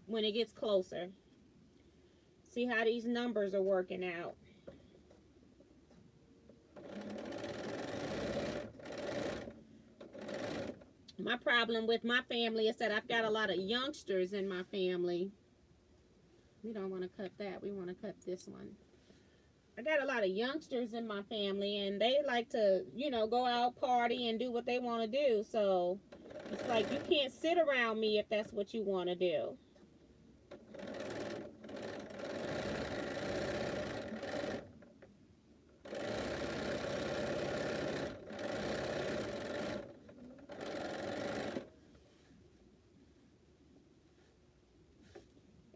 when it gets closer. See how these numbers are working out. My problem with my family is that I've got a lot of youngsters in my family. We don't want to cut that. We want to cut this one. I got a lot of youngsters in my family, and they like to, go out, party, and do what they want to do. So it's like you can't sit around me if that's what you want to do.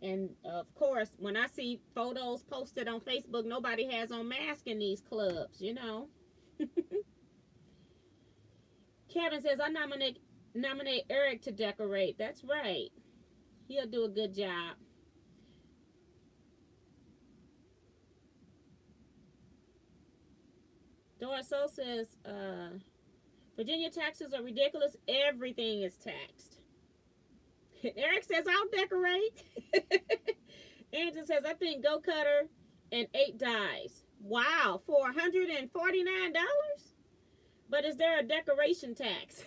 And of course, when I see photos posted on Facebook, nobody has on mask in these clubs, Kevin says, I nominate Eric to decorate. That's right. He'll do a good job. Doris So says, Virginia taxes are ridiculous. Everything is taxed. Eric says, I'll decorate. Angela says, I think Go Cutter and 8 dies. Wow, for $149? But is there a decoration tax?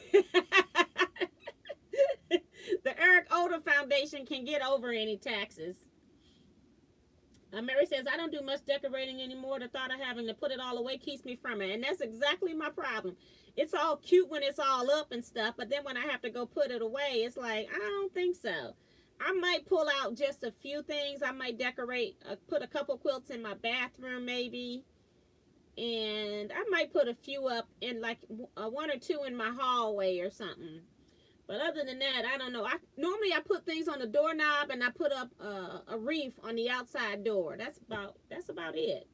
The Eric Older Foundation can get over any taxes. Mary says, I don't do much decorating anymore. The thought of having to put it all away keeps me from it. And that's exactly my problem. It's all cute when it's all up and stuff, but then when I have to go put it away, it's like, I don't think so. I might pull out just a few things. I might decorate, put a couple quilts in my bathroom maybe. And I might put a few up in like 1 or 2 in my hallway or something. But other than that, I don't know. Normally I put things on the doorknob and I put up a wreath on the outside door. That's about it.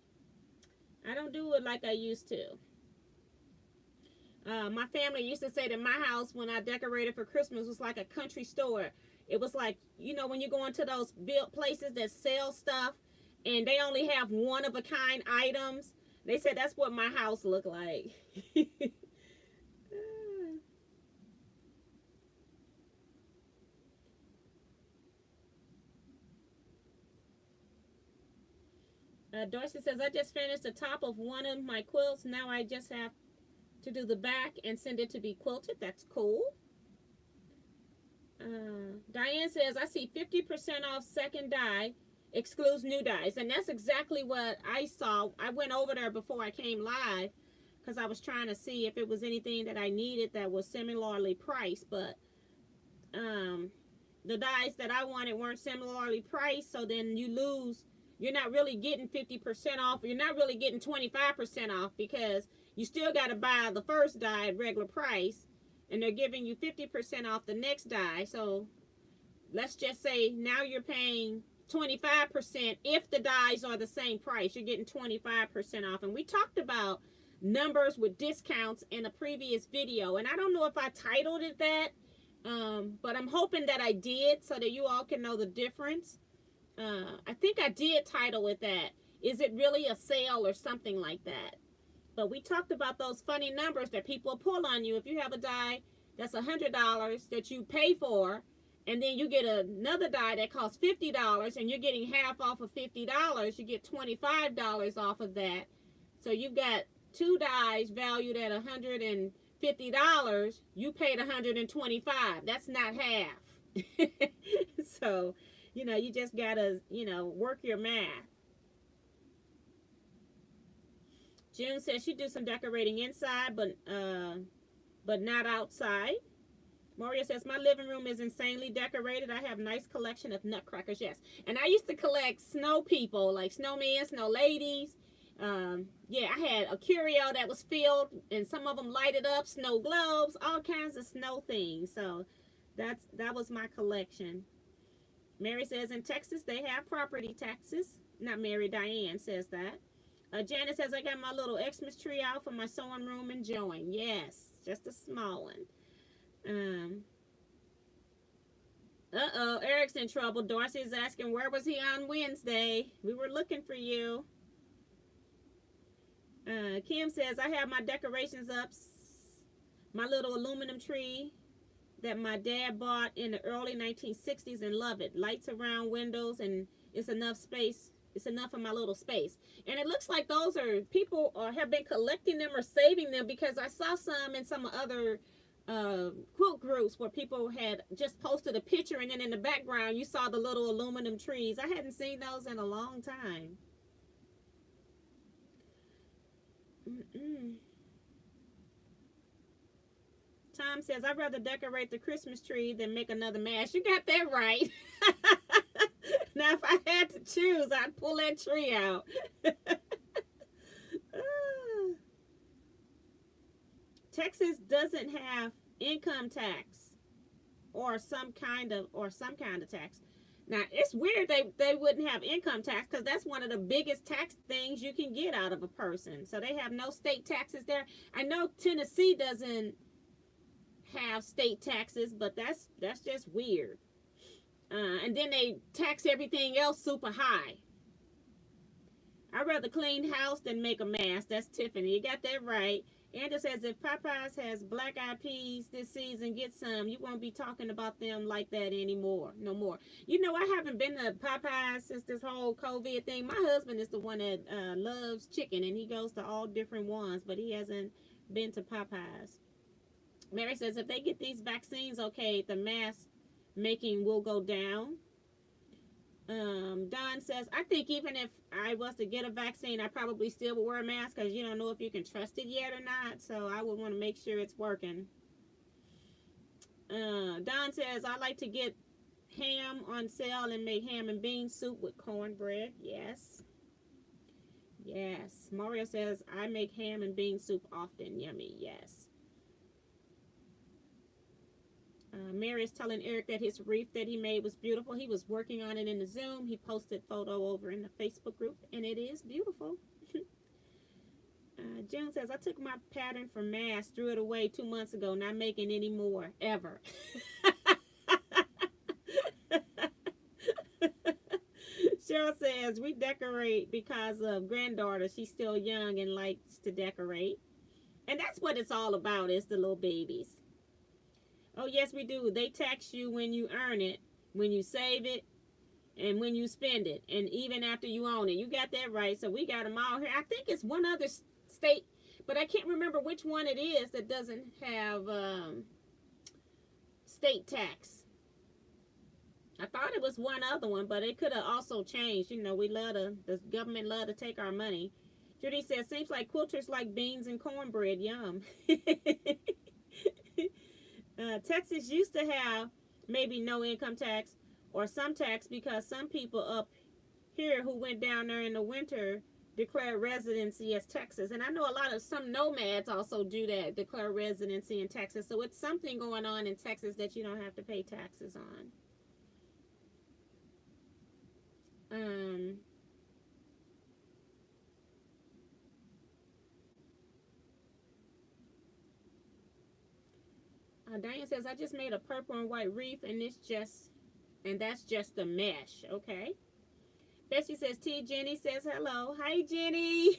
I don't do it like I used to. My family used to say that my house, when I decorated for Christmas, was like a country store. It was like, when you go into those built places that sell stuff, and they only have one-of-a-kind items. They said that's what my house looked like. Dorsey says, I just finished the top of one of my quilts. Now I just have to do the back and send it to be quilted. That's cool. Diane says, I see 50% off second dye, excludes new dyes. And that's exactly what I saw. I went over there before I came live because I was trying to see if it was anything that I needed that was similarly priced. But the dyes that I wanted weren't similarly priced, so then you lose. You're not really getting 50% off. You're not really getting 25% off because you still got to buy the first dye at regular price, and they're giving you 50% off the next dye. So let's just say now you're paying 25% if the dyes are the same price. You're getting 25% off. And we talked about numbers with discounts in a previous video, and I don't know if I titled it that, but I'm hoping that I did so that you all can know the difference. I think I did title it that. Is it really a sale or something like that? But we talked about those funny numbers that people pull on you. If you have a dye that's $100 that you pay for, and then you get another dye that costs $50, and you're getting half off of $50, you get $25 off of that. So you've got two dyes valued at $150. You paid $125. That's not half. So, you just gotta, work your math. June says she do some decorating inside, but not outside. Maria says, my living room is insanely decorated. I have a nice collection of nutcrackers. Yes. And I used to collect snow people, like snowmen, snow ladies. Yeah, I had a curio that was filled, and some of them lighted up, snow globes, all kinds of snow things. So that was my collection. Mary says, in Texas, they have property taxes. Not Mary, Diane says that. Janet says, I got my little Xmas tree out for my sewing room enjoying. Yes, just a small one. Eric's in trouble. Dorsey is asking, where was he on Wednesday? We were looking for you. Kim says, I have my decorations up. My little aluminum tree that my dad bought in the early 1960s and love it. Lights around windows, and it's enough space. It's enough of my little space. And it looks like those are people have been collecting them or saving them, because I saw some in some other quilt groups where people had just posted a picture, and then in the background you saw the little aluminum trees. I hadn't seen those in a long time. Tom says, I'd rather decorate the Christmas tree than make another mask. You got that right. Now, if I had to choose, I'd pull that tree out. Texas doesn't have income tax or some kind of tax. Now, it's weird they wouldn't have income tax, because that's one of the biggest tax things you can get out of a person. So they have no state taxes there. I know Tennessee doesn't have state taxes, but that's just weird. And then they tax everything else super high. I'd rather clean house than make a mess. That's Tiffany. You got that right. Andrew says, if Popeyes has black eyed peas this season, get some. You won't be talking about them like that anymore. No more. I haven't been to Popeyes since this whole COVID thing. My husband is the one that loves chicken, and he goes to all different ones, but he hasn't been to Popeyes. Mary says, if they get these vaccines, okay, the mask making will go down. Don says, I think even if I was to get a vaccine, I probably still would wear a mask, because you don't know if you can trust it yet or not. So I would want to make sure it's working. Don says, I like to get ham on sale and make ham and bean soup with cornbread. Yes. Yes. Mario says, I make ham and bean soup often. Yummy. Yes. Mary is telling Eric that his wreath that he made was beautiful. He was working on it in the Zoom. He posted photo over in the Facebook group, and it is beautiful. June says, I took my pattern for mask, threw it away 2 months ago, not making any more, ever. Cheryl says, we decorate because of granddaughter. She's still young and likes to decorate. And that's what it's all about, is the little babies. Oh, yes, we do. They tax you when you earn it, when you save it, and when you spend it, and even after you own it. You got that right. So we got them all here. I think it's one other state, but I can't remember which one it is that doesn't have state tax. I thought it was one other one, but it could have also changed. You know, the government love to take our money. Judy says, seems like quilters like beans and cornbread. Yum. Texas used to have maybe no income tax or some tax because some people up here who went down there in the winter declare residency as Texas. And I know some nomads also do that, declare residency in Texas. So it's something going on in Texas that you don't have to pay taxes on. Diane says, I just made a purple and white wreath and that's just a mesh. Okay. Betsy says, Jenny says hello. Hi, Jenny.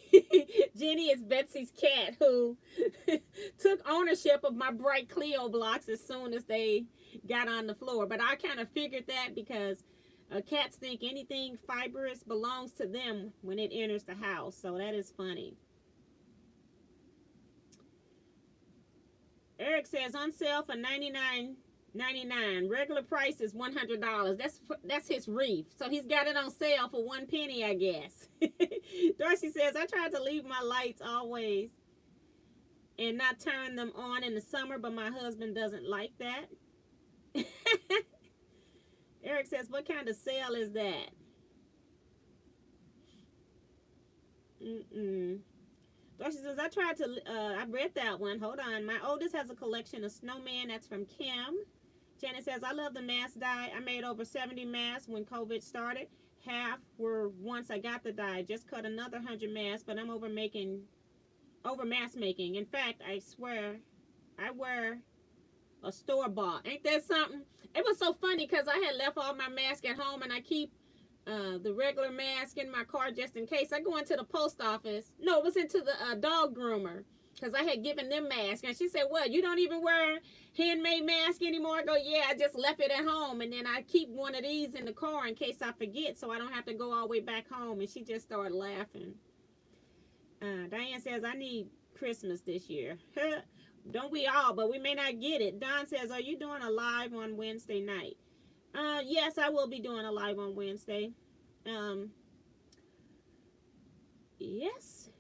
Jenny is Betsy's cat who took ownership of my bright Clio blocks as soon as they got on the floor. But I kind of figured that because cats think anything fibrous belongs to them when it enters the house. So that is funny. Eric says, on sale for $99.99. Regular price is $100. That's his wreath. So he's got it on sale for 1 penny, I guess. Darcy says, I tried to leave my lights always and not turn them on in the summer, but my husband doesn't like that. Eric says, what kind of sale is that? Darcy says, I read that one. Hold on. My oldest has a collection of snowmen. That's from Kim. Janet says, I love the mask dye. I made over 70 masks when COVID started. Half were once I got the dye. Just cut another 100 masks, but I'm over mask making. In fact, I swear, I wear a store-bought. Ain't that something? It was so funny because I had left all my masks at home, and I keep the regular mask in my car just in case. I go into the post office. No, it was into the dog groomer because I had given them masks. And she said, what, you don't even wear handmade mask anymore? I go, yeah, I just left it at home. And then I keep one of these in the car in case I forget so I don't have to go all the way back home. And she just started laughing. Diane says, I need Christmas this year. Don't we all? But we may not get it. Don says, are you doing a live on Wednesday night? Yes, I will be doing a live on Wednesday. Yes.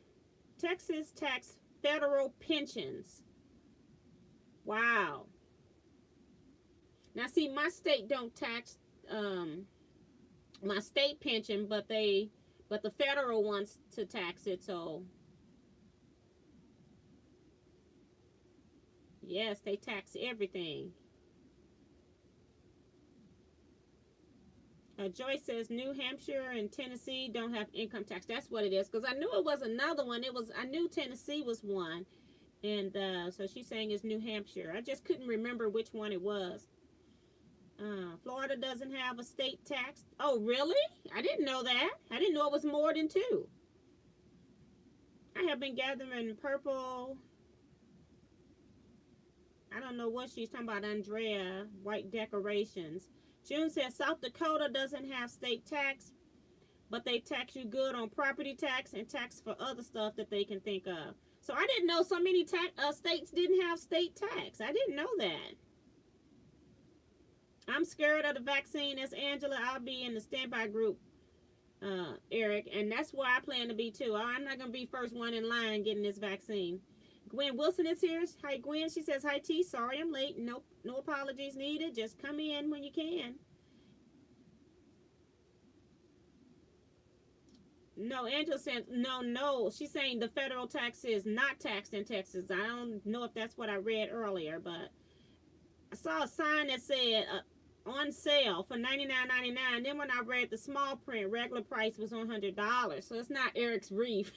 Texas tax federal pensions. Wow. Now, see, my state don't tax my state pension, but the federal wants to tax it, so yes, they tax everything. Joyce says New Hampshire and Tennessee don't have income tax. That's what it is. Because I knew it was another one. I knew Tennessee was one. And so she's saying it's New Hampshire. I just couldn't remember which one it was. Florida doesn't have a state tax. Oh, really? I didn't know that. I didn't know it was more than 2. I have been gathering purple. I don't know what she's talking about, Andrea. White decorations. June says South Dakota doesn't have state tax, but they tax you good on property tax and tax for other stuff that they can think of. So I didn't know so many states didn't have state tax. I didn't know that. I'm scared of the vaccine. As Angela, I'll be in the standby group, Eric, and that's where I plan to be too. I'm not going to be first one in line getting this vaccine. Gwen Wilson is here. Hi, Gwen. She says, hi, T. Sorry I'm late. Nope. No apologies needed. Just come in when you can. No, Angela says, no. She's saying the federal tax is not taxed in Texas. I don't know if that's what I read earlier, but I saw a sign that said on sale for $99.99. Then when I read the small print, regular price was $100. So it's not Eric's wreath.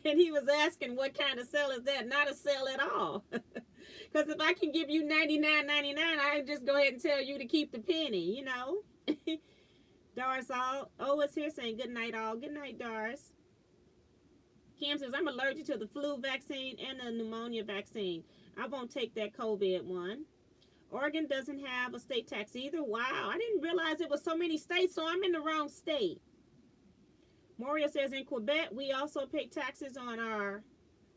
And he was asking what kind of sale is that? Not a sale at all. Because if I can give you $99.99, I just go ahead and tell you to keep the penny, you know. Doris all. Oh, it's here saying good night all. Good night, Doris. Kim says, I'm allergic to the flu vaccine and the pneumonia vaccine. I won't take that COVID one. Oregon doesn't have a state tax either. Wow, I didn't realize it was so many states, so I'm in the wrong state. Moria says, in Quebec, we also pay taxes on our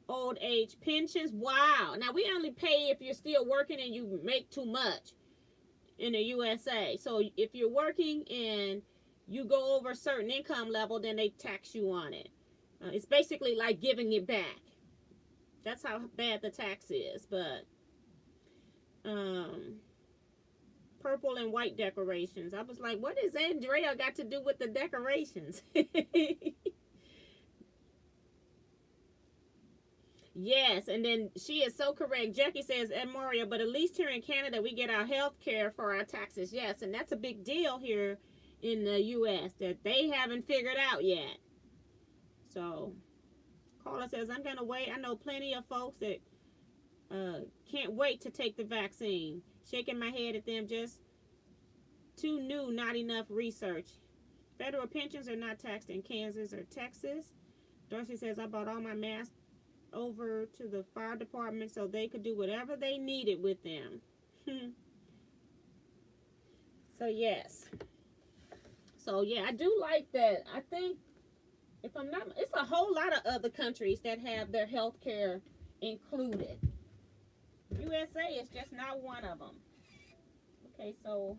old age pensions. Wow. Now, we only pay if you're still working and you make too much in the USA. So, if you're working and you go over a certain income level, then they tax you on it. It's basically like giving it back. That's how bad the tax is. But purple and white decorations. I was like, what does Andrea got to do with the decorations? Yes, and then she is so correct. Jackie says, and Mario, but at least here in Canada, we get our health care for our taxes. Yes, and that's a big deal here in the U.S. that they haven't figured out yet. So, Carla says, I'm going to wait. I know plenty of folks that can't wait to take the vaccine. Shaking my head at them, just too new, not enough research. Federal pensions are not taxed in Kansas or Texas. Darcy says, I bought all my masks over to the fire department so they could do whatever they needed with them. So, yes. So, yeah, I do like that. I think, if I'm not, it's a whole lot of other countries that have their health care included. USA is just not one of them. Okay, so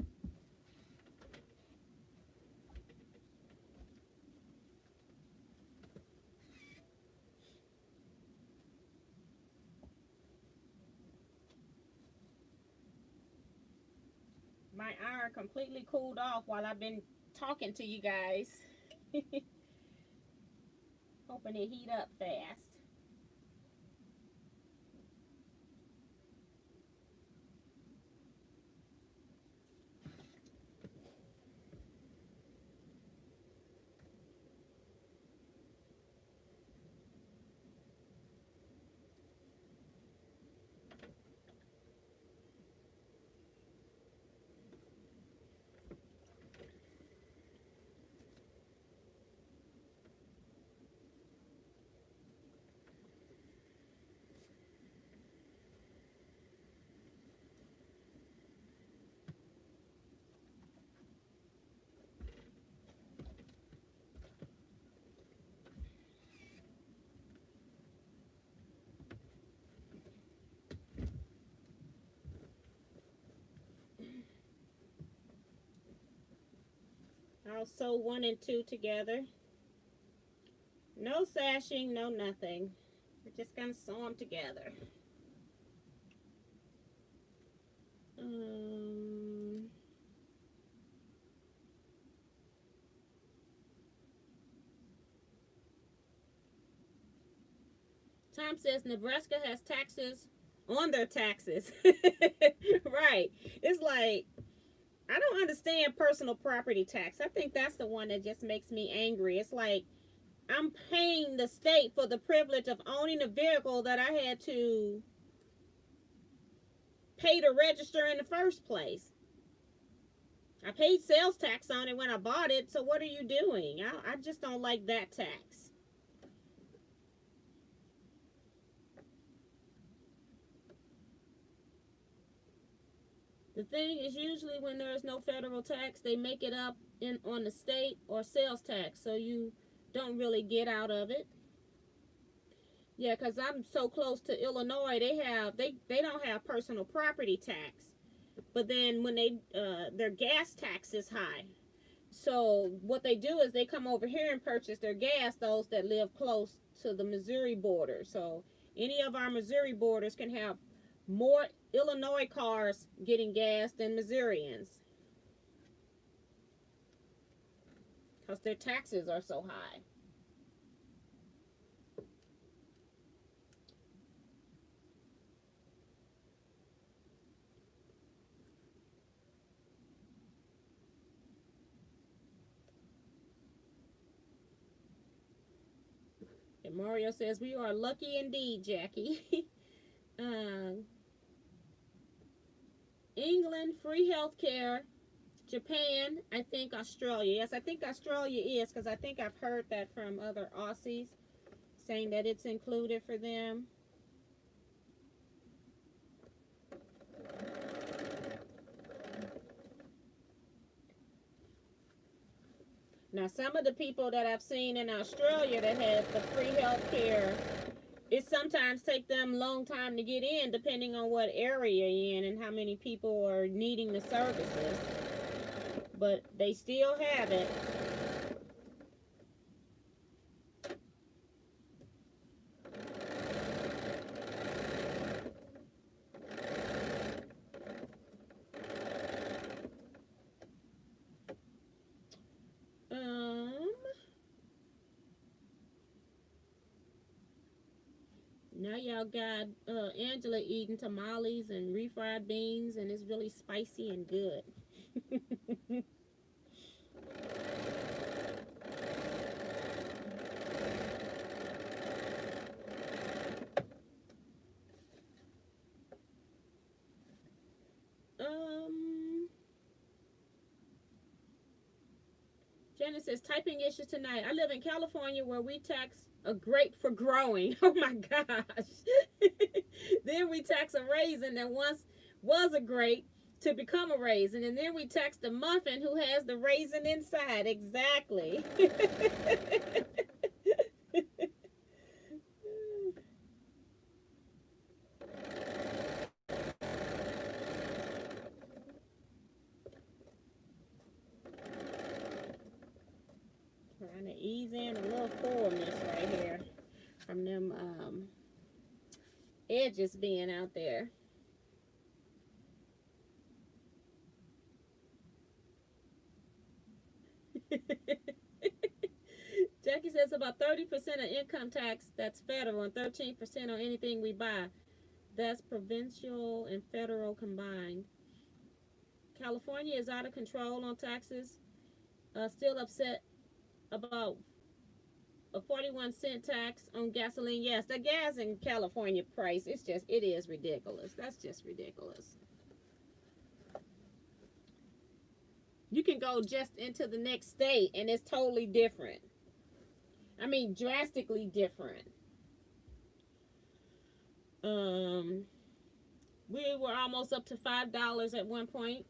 my iron completely cooled off while I've been talking to you guys. Hoping it heat up fast. I'll sew 1 and 2 together. No sashing, no nothing. We're just going to sew them together. Tom says Nebraska has taxes on their taxes. Right. It's like, I don't understand personal property tax. I think that's the one that just makes me angry. It's like, I'm paying the state for the privilege of owning a vehicle that I had to pay to register in the first place. I paid sales tax on it when I bought it, so what are you doing? I just don't like that tax. The thing is, usually when there's no federal tax, they make it up on the state or sales tax, so you don't really get out of it. Yeah, because I'm so close to Illinois, they don't have personal property tax. But then when their gas tax is high. So what they do is they come over here and purchase their gas, those that live close to the Missouri border. So any of our Missouri borders can have more Illinois cars getting gas than Missourians, because their taxes are so high. And Mario says, we are lucky indeed, Jackie. England, free health care Japan, I think Australia. Yes, I think Australia is, because I think I've heard that from other Aussies saying that it's included for them. Now, some of the people that I've seen in Australia that have the free health care, it sometimes take them a long time to get in, depending on what area you're in and how many people are needing the services. But they still have it. Now y'all got Angela eating tamales and refried beans, and it's really spicy and good. Jenna says, typing issues tonight. I live in California where we tax a grape for growing. Oh my gosh. Then we tax a raisin that once was a grape to become a raisin. And then we tax the muffin who has the raisin inside. Exactly. Trying to ease in a little fullness right here from them edges being out there. Jackie says about 30% of income tax that's federal and 13% on anything we buy. That's provincial and federal combined. California is out of control on taxes. Still upset about a 41-cent tax on gasoline. Yes, the gas in California price, it is ridiculous. That's just ridiculous. You can go just into the next state and it's totally different. I mean, drastically different. We were almost up to $5 at one point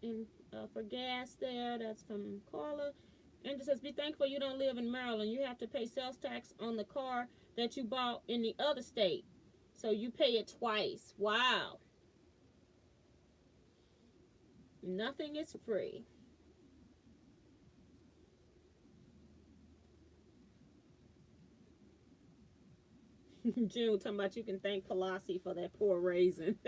for gas there. That's from Carla. And it says, be thankful you don't live in Maryland. You have to pay sales tax on the car that you bought in the other state. So you pay it twice. Wow. Nothing is free. June talking about you can thank Pelosi for that poor raisin.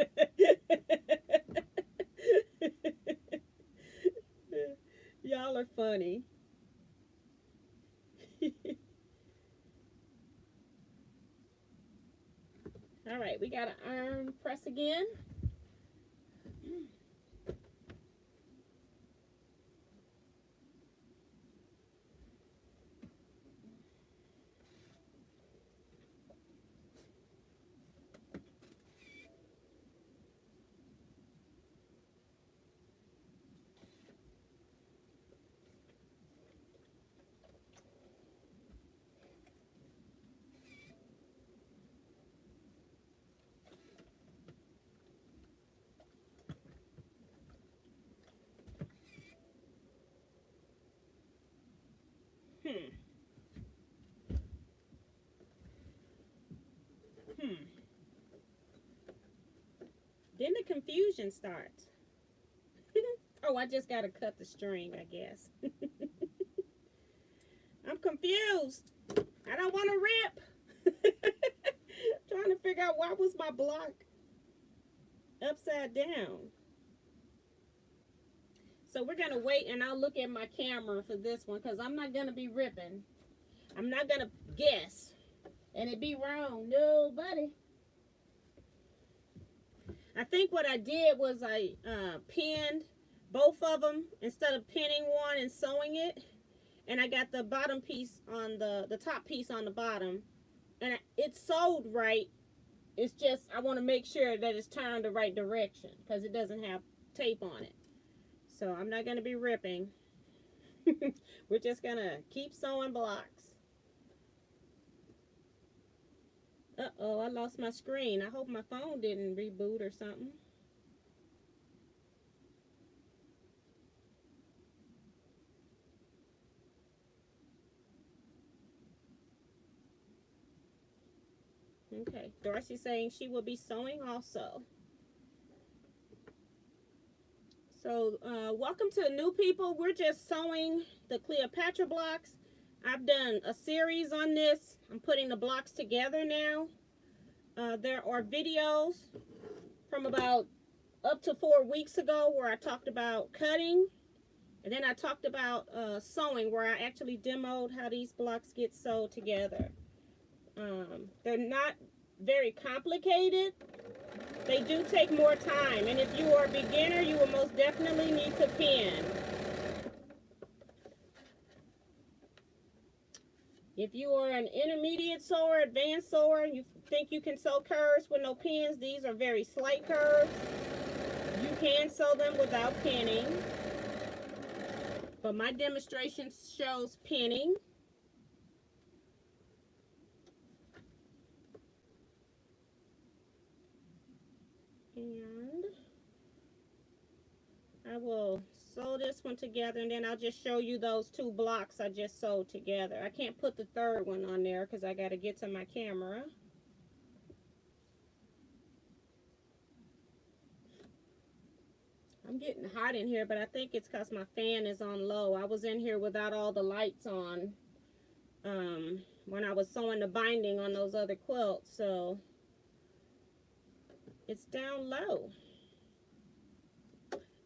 Y'all are funny. All right, we got to iron press again. Then the confusion starts. Oh, I just got to cut the string, I guess. I'm confused. I don't want to rip. Trying to figure out why was my block upside down. So we're going to wait and I'll look at my camera for this one because I'm not going to be ripping. I'm not going to guess. And it be wrong. No, buddy. I think what I did was I pinned both of them instead of pinning one and sewing it. And I got the bottom piece on the top piece on the bottom. And it's sewed right. It's just I want to make sure that it's turned the right direction because it doesn't have tape on it. So I'm not going to be ripping. We're just going to keep sewing blocks. Uh-oh, I lost my screen. I hope my phone didn't reboot or something. Okay, Darcy's saying she will be sewing also. So, welcome to new people. We're just sewing the Cleopatra blocks. I've done a series on this. I'm putting the blocks together now. There are videos from about up to 4 weeks ago where I talked about cutting. And then I talked about sewing, where I actually demoed how these blocks get sewed together. They're not very complicated. They do take more time, and if you are a beginner, you will most definitely need to pin. If you are an intermediate sewer, advanced sewer, you think you can sew curves with no pins, these are very slight curves. You can sew them without pinning, but my demonstration shows pinning. And I will sew this one together, and then I'll just show you those 2 blocks I just sewed together. I can't put the 3rd one on there because I got to get to my camera. I'm getting hot in here, but I think it's because my fan is on low. I was in here without all the lights on when I was sewing the binding on those other quilts, so it's down low.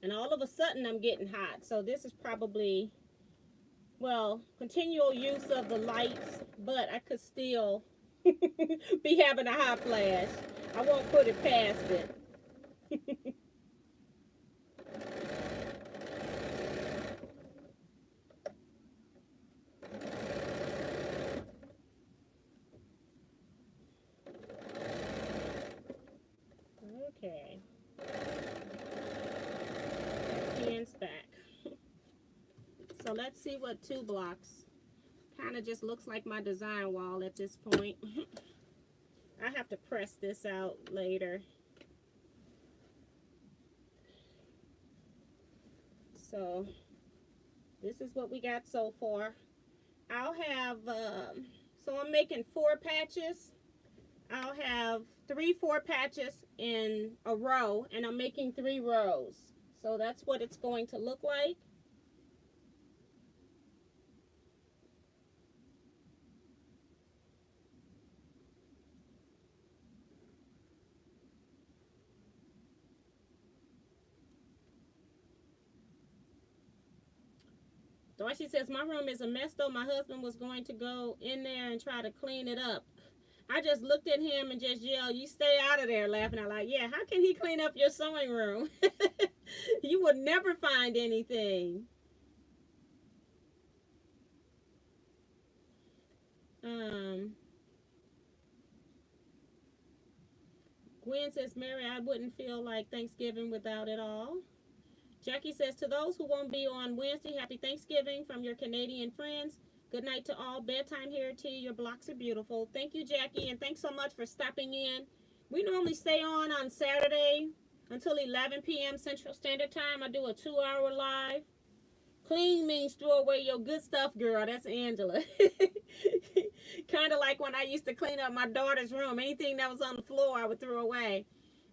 And all of a sudden I'm getting hot, so this is probably, well, continual use of the lights, but I could still be having a hot flash. I won't put it past it. Okay. Pins back. So let's see what 2 blocks. Kind of just looks like my design wall at this point. I have to press this out later. So this is what we got so far. I'll have, so I'm making 4 patches. I'll have 3 4 patches in a row, and I'm making 3 rows. So that's what it's going to look like. Darcy says, my room is a mess though. My husband was going to go in there and try to clean it up. I just looked at him and just yelled, you stay out of there, laughing. I'm like, yeah, how can he clean up your sewing room? You would never find anything. Gwen says, Mary, I wouldn't feel like Thanksgiving without it all. Jackie says, to those who won't be on Wednesday, happy Thanksgiving from your Canadian friends. Good night to all. Bedtime here, T. Your blocks are beautiful. Thank you, Jackie, and thanks so much for stopping in. We normally stay on Saturday until 11 p.m. Central Standard Time. I do a 2-hour live. Clean means throw away your good stuff, girl. That's Angela. Kind of like when I used to clean up my daughter's room. Anything that was on the floor, I would throw away.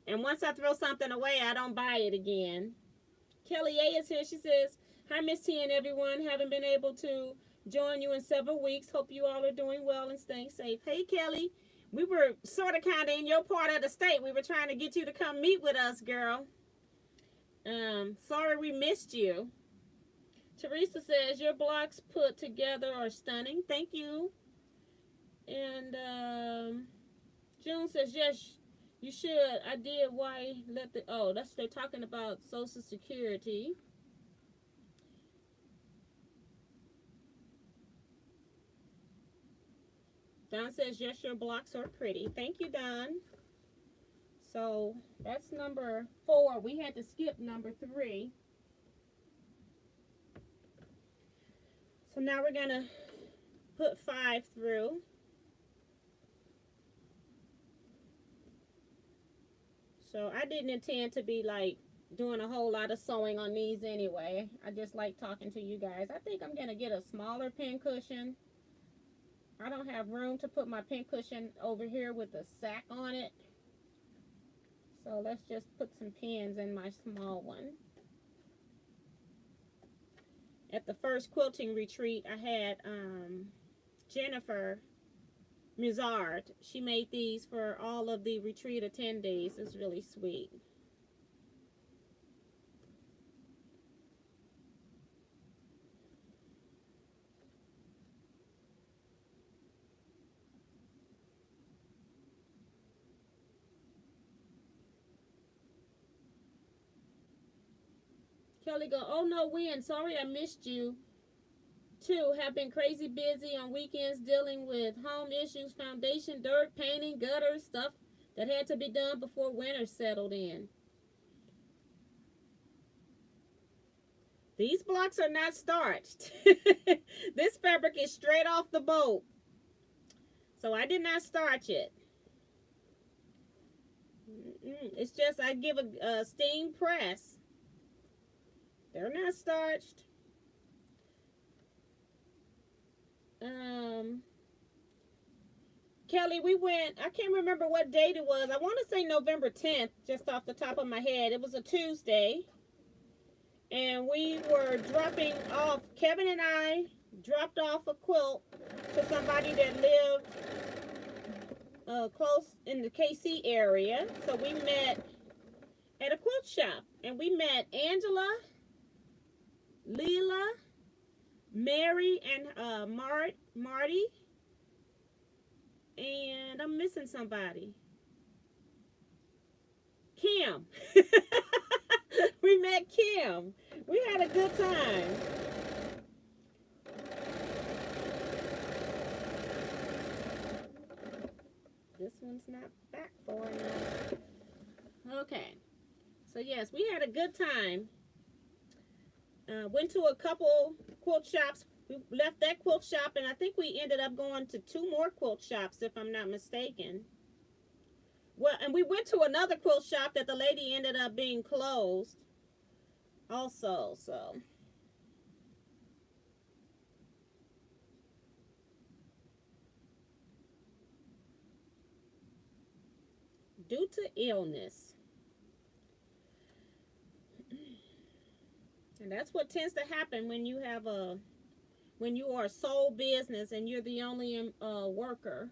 And once I throw something away, I don't buy it again. Kelly A is here. She says, hi, Miss T and everyone. Haven't been able to join you in several weeks. Hope you all are doing well and staying safe. Hey, Kelly. We were sort of kind of in your part of the state. We were trying to get you to come meet with us, girl. Sorry we missed you. Teresa says, your blocks put together are stunning. Thank you. And June says, yes, you should. I did. Why let the, oh, that's, they're talking about Social Security. Don says, yes, your blocks are pretty. Thank you, Don. So that's number 4. We had to skip number 3. So now we're going to put 5 through. So I didn't intend to be like doing a whole lot of sewing on these anyway. I just like talking to you guys. I think I'm going to get a smaller pin cushion. I don't have room to put my pin cushion over here with a sack on it. So let's just put some pins in my small one. At the first quilting retreat, I had Jennifer Mizard. She made these for all of the retreat attendees. It's really sweet. Kelly go, oh no, Win, sorry I missed you. Too, have been crazy busy on weekends dealing with home issues, foundation, dirt, painting, gutters, stuff that had to be done before winter settled in. These blocks are not starched. This fabric is straight off the boat. So I did not starch it. It's just I give a steam press. They're not starched. Kelly, we went, I can't remember what date it was. I want to say November 10th, just off the top of my head. It was a Tuesday. And we were dropping off, Kevin and I dropped off a quilt to somebody that lived close in the KC area. So we met at a quilt shop. And we met Angela, Leela, Mary, and Marty. And I'm missing somebody. Kim. We met Kim. We had a good time. This one's not back far enough. Okay. So yes, we had a good time. Went to a couple quilt shops. We left that quilt shop, and I think we ended up going to 2 more quilt shops, if I'm not mistaken. Well, and we went to another quilt shop that the lady ended up being closed also, so. Due to illness. And that's what tends to happen when you have when you are a sole business and you're the only worker.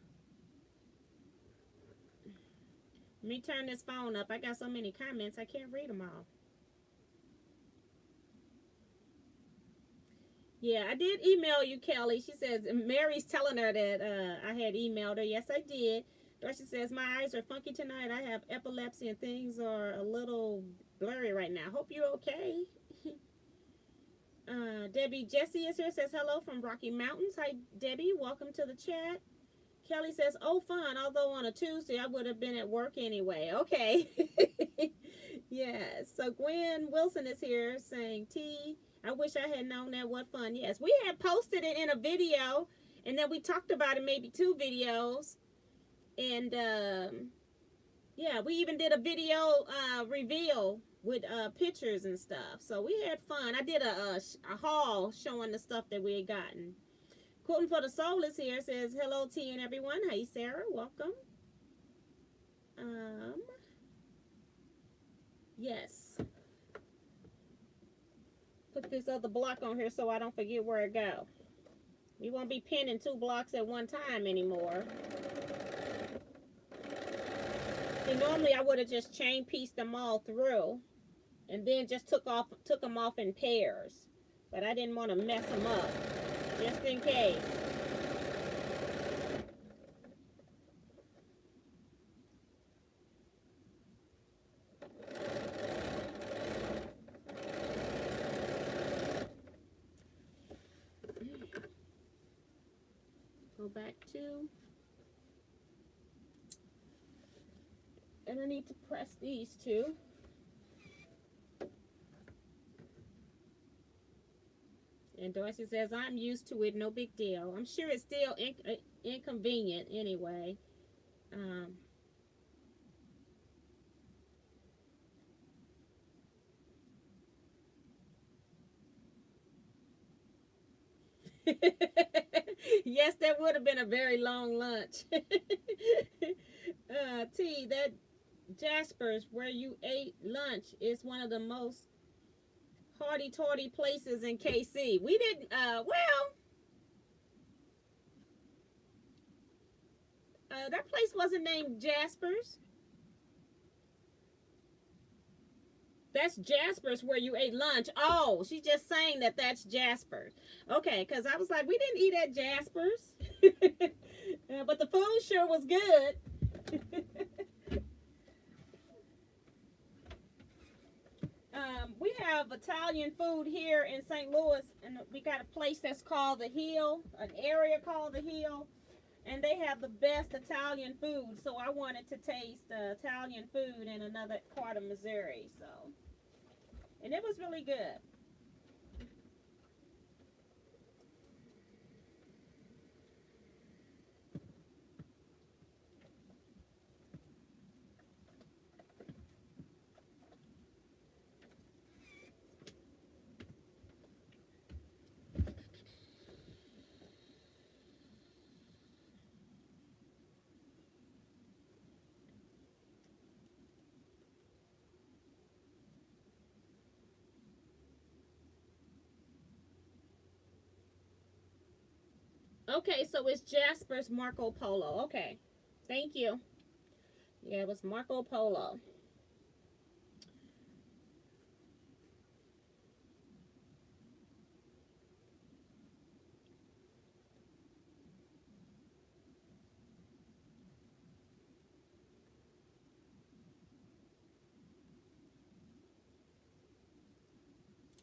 Let me turn this phone up. I got so many comments, I can't read them all. Yeah, I did email you, Kelly. She says, Mary's telling her that I had emailed her. Yes, I did. Dorothy says, my eyes are funky tonight. I have epilepsy and things are a little blurry right now. Hope you're okay. Debbie Jessie is here, says hello from Rocky Mountains. Hi, Debbie. Welcome to the chat. Kelly says, oh, fun. Although on a Tuesday, I would have been at work anyway. Okay. Yes. So Gwen Wilson is here saying, T, I wish I had known that. What fun. Yes. We had posted it in a video, and then we talked about it, maybe 2 videos. And, yeah, we even did a video reveal with pictures and stuff. So we had fun. I did a haul showing the stuff that we had gotten. Quilting for the Soul is here. Says, hello, T and everyone. Hey, Sarah. Welcome. Yes. Put this other block on here so I don't forget where it go. We won't be pinning 2 blocks at one time anymore. See, normally I would have just chain pieced them all through and then just took them off in pairs. But I didn't want to mess them up, just in case. Go back to, and I need to press these 2. And Dorsey says, I'm used to it, no big deal. I'm sure it's still inconvenient anyway. Yes, that would have been a very long lunch. T, that Jasper's where you ate lunch is one of the most hardy-tardy places in KC. We didn't, that place wasn't named Jasper's. That's Jasper's where you ate lunch. Oh, she's just saying that that's Jasper's. Okay, because I was like, we didn't eat at Jasper's. But the food sure was good. We have Italian food here in St. Louis, and we got a place that's called The Hill, an area called The Hill, and they have the best Italian food. So I wanted to taste Italian food in another part of Missouri. So, and it was really good. Okay, so it's Jasper's Marco Polo. Okay, thank you. Yeah, it was Marco Polo.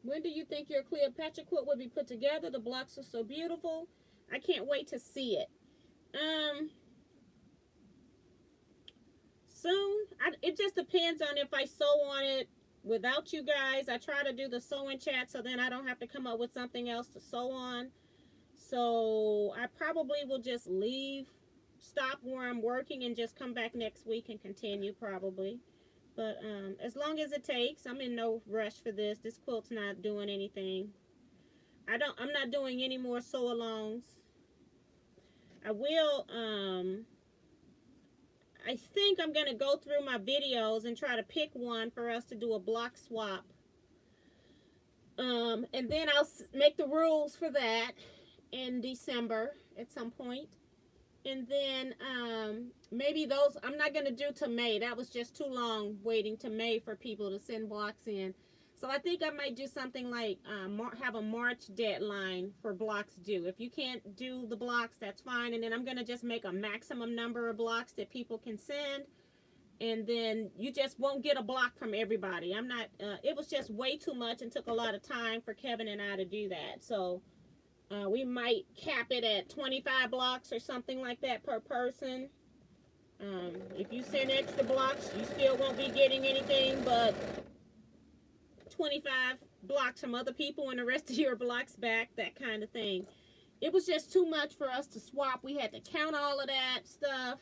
When do you think your Cleopatra quilt will be put together? The blocks are so beautiful. I can't wait to see it. Soon. It just depends on if I sew on it without you guys. I try to do the sewing chat so then I don't have to come up with something else to sew on. So I probably will just stop where I'm working and just come back next week and continue probably. But as long as it takes, I'm in no rush for this. This quilt's not doing anything. I'm not doing any more sew-alongs. I will, I think I'm going to go through my videos and try to pick one for us to do a block swap. And then I'll make the rules for that in December at some point. And then maybe those, I'm not going to do to May. That was just too long waiting to May for people to send blocks in. So I think I might do something like have a March deadline for blocks due. If you can't do the blocks, that's fine. And then I'm going to just make a maximum number of blocks that people can send. And then you just won't get a block from everybody. I'm not, it was just way too much and took a lot of time for Kevin and I to do that. So we might cap it at 25 blocks or something like that per person. If you send extra blocks, you still won't be getting anything but 25 blocks from other people and the rest of your blocks back, that kind of thing. It was just too much for us to swap. We had to count all of that stuff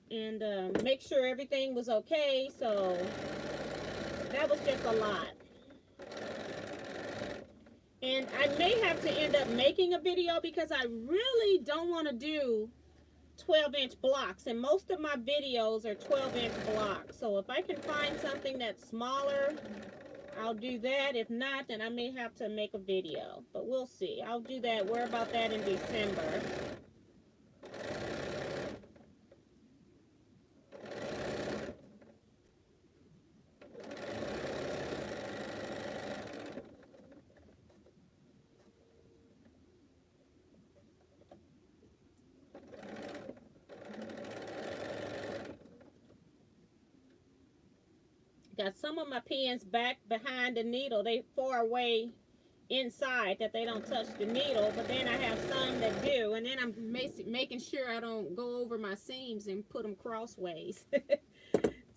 and make sure everything was okay. So that was just a lot. And I may have to end up making a video because I really don't want to do 12-inch blocks. And most of my videos are 12-inch blocks. So if I can find something that's smaller, I'll do that. If not, then I may have to make a video. But we'll see. I'll do that. Worry about that in December. Got some of my pins back behind the needle. They far away inside that they don't touch the needle, but then I have some that do, and then I'm making sure I don't go over my seams and put them crossways.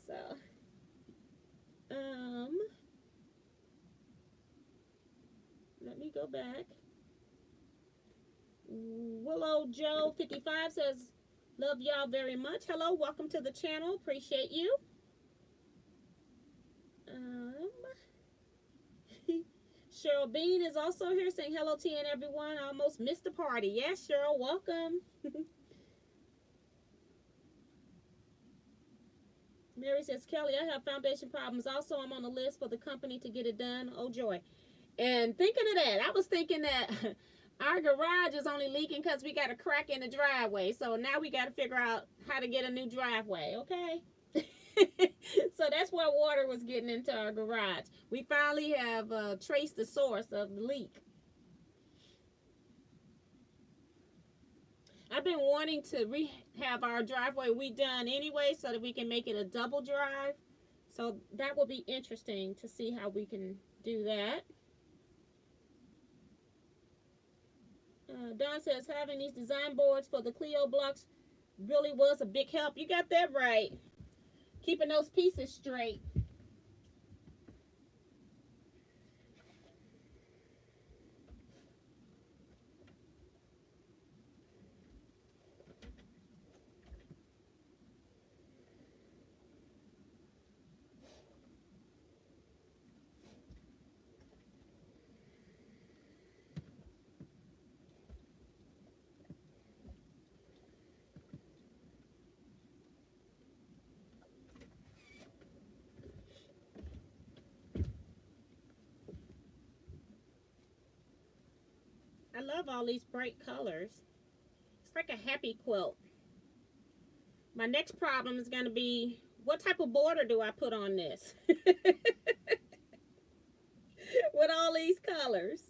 So let go back. Willow Joe 55 says, love y'all very much. Hello, welcome to the channel. Appreciate you. Cheryl Bean is also here saying hello to you and everyone. I almost missed the party. Yes, Cheryl, welcome. Mary says, Kelly, I have foundation problems. Also, I'm on the list for the company to get it done. Oh, joy. And thinking of that, I was thinking that our garage is only leaking because we got a crack in the driveway. So now we got to figure out how to get a new driveway, okay? So that's why water was getting into our garage. We finally have traced the source of the leak. I've been wanting to have our driveway redone anyway so that we can make it a double drive. So that will be interesting to see how we can do that. Don says having these design boards for the Clio blocks really was a big help. You got that right. Keeping those pieces straight. I love all these bright colors. It's like a happy quilt. My next problem is going to be, what type of border do I put on this? With all these colors.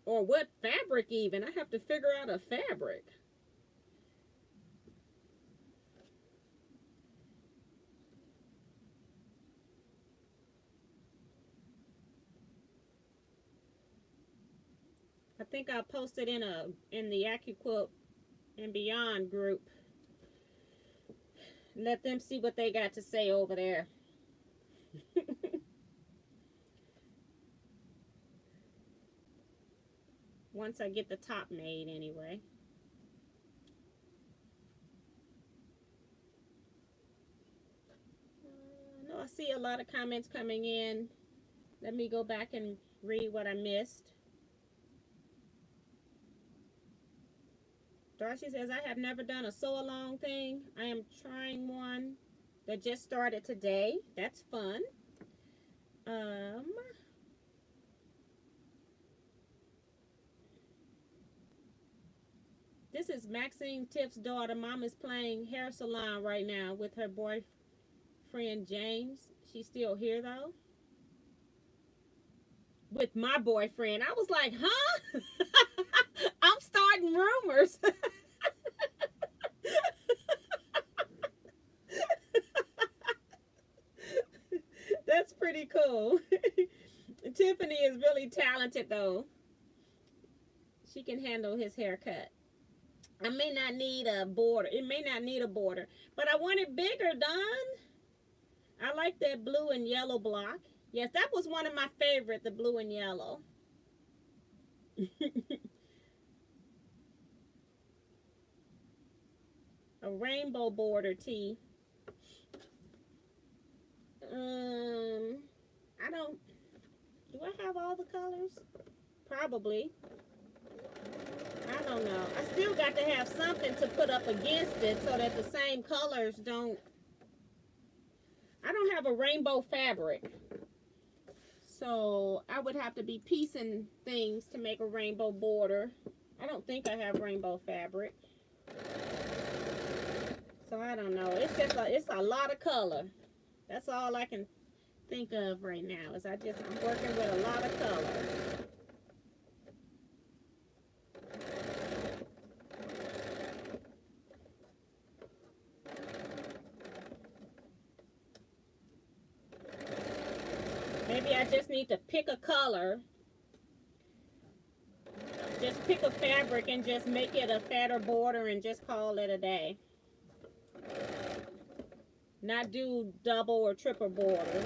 Or what fabric even. I have to figure out a fabric. I think I'll post it in the AccuQuilt and Beyond group. Let them see what they got to say over there. Once I get the top made anyway. I know I see a lot of comments coming in. Let me go back and read what I missed. Darcy says, I have never done a sew-along thing. I am trying one that just started today. That's fun. This is Maxine Tiff's daughter. Mom is playing hair salon right now with her boyfriend, James. She's still here, though. With my boyfriend. I was like, huh? I'm starting rumors. That's pretty cool. Tiffany is really talented, though. She can handle his haircut. I may not need a border. It may not need a border. But I want it bigger, Don. I like that blue and yellow block. Yes, that was one of my favorite, the blue and yellow. A rainbow border tee. Do I have all the colors? Probably. I don't know. I still got to have something to put up against it so that the same colors don't. I don't have a rainbow fabric. So I would have to be piecing things to make a rainbow border. I don't think I have rainbow fabric. So I don't know. It's a lot of color. That's all I can think of right now. I'm working with a lot of color. Maybe I just need to pick a color. Just pick a fabric and just make it a fatter border and just call it a day. Not do double or triple border.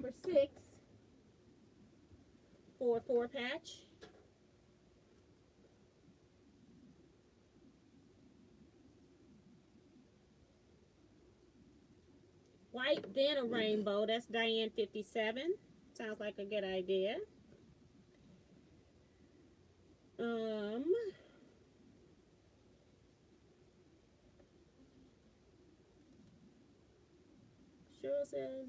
number 6 for 4 patch. White, then a rainbow. That's Diane 57. Sounds like a good idea. Cheryl says,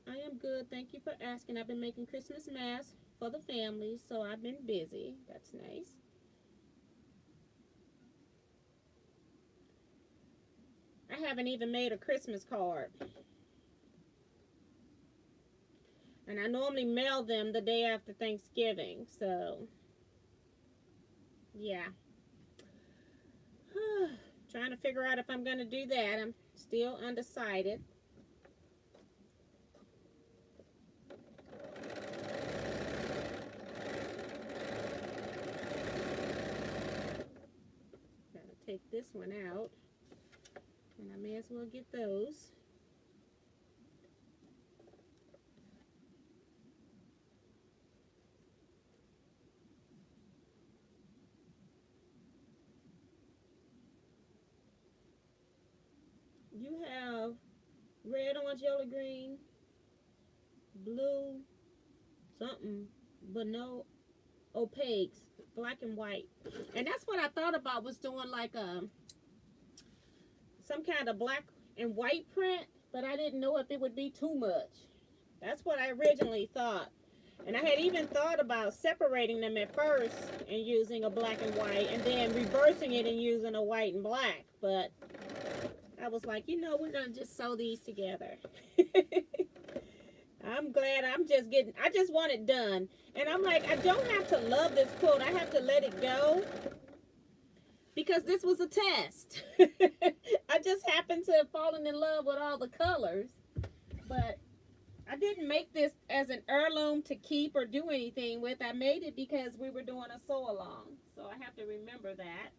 I am good. Thank you for asking. I've been making Christmas masks for the family, so I've been busy. That's nice. I haven't even made a Christmas card. And I normally mail them the day after Thanksgiving, so yeah. Trying to figure out if I'm going to do that. I'm still undecided. Gotta take this one out. And I may as well get those. You have red, orange, yellow, green, blue, something, but no opaques, black and white. And that's what I thought about, was doing like some kind of black and white print, but I didn't know if it would be too much. That's what I originally thought. And I had even thought about separating them at first and using a black and white, and then reversing it and using a white and black. But I was like, you know, we're going to just sew these together. I'm glad I just want it done. And I'm like, I don't have to love this quilt. I have to let it go. Because this was a test. I just happened to have fallen in love with all the colors. But I didn't make this as an heirloom to keep or do anything with. I made it because we were doing a sew along. So I have to remember that.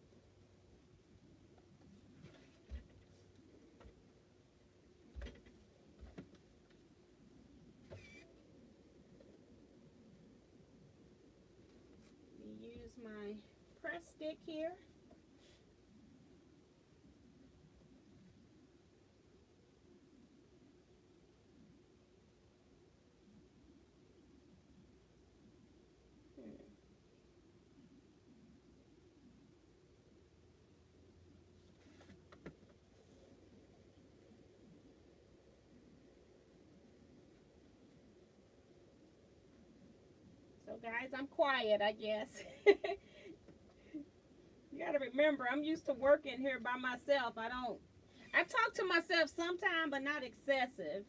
Use my press stick here. So guys, I'm quiet, I guess. You gotta remember, I'm used to working here by myself. I talk to myself sometimes, but not excessive.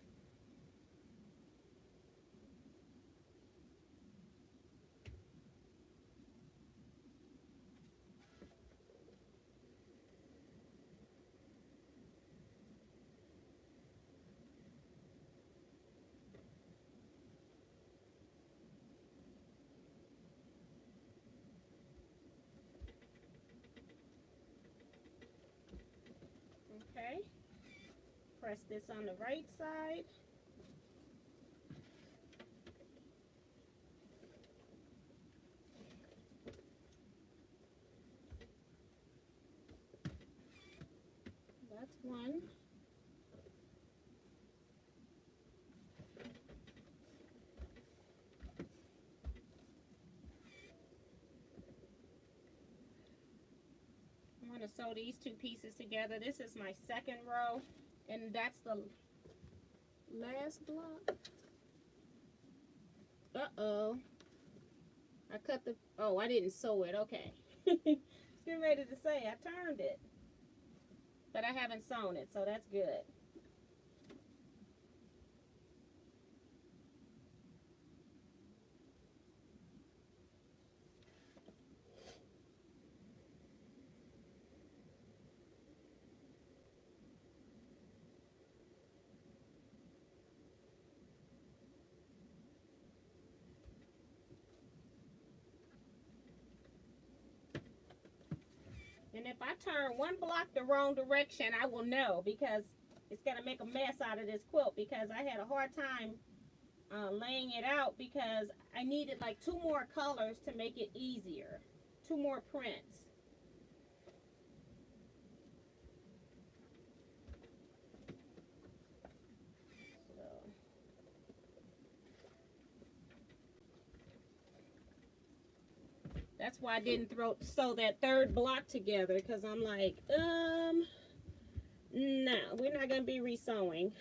Okay. Press this on the right side. That's one. I'm going to sew these two pieces together. This is my second row, and that's the last block. Uh-oh. I cut the, oh, I didn't sew it. Okay. Getting ready to say, I turned it. But I haven't sewn it, so that's good. And if I turn one block the wrong direction, I will know, because it's going to make a mess out of this quilt, because I had a hard time laying it out because I needed like 2 more colors to make it easier. 2 more prints. That's why I didn't sew that 3rd block together, because I'm like, no, we're not going to be resewing.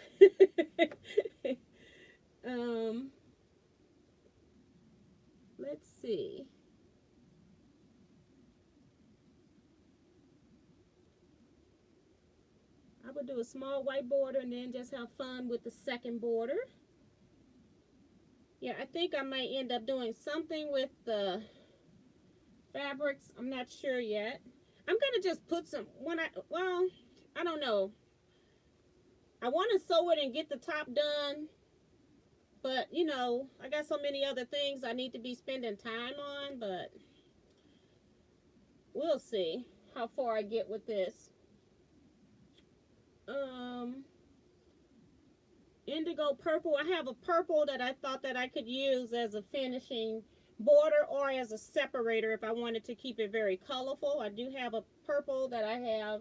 Let's see. I would do a small white border and then just have fun with the 2nd border. Yeah, I think I might end up doing something with the fabrics. I'm not sure yet. I'm gonna just put some well, I don't know. I want to sew it and get the top done, but you know, I got so many other things I need to be spending time on, but we'll see how far I get with this. Indigo purple. I have a purple that I thought that I could use as a finishing border or as a separator if I wanted to keep it very colorful. I do have a purple that I have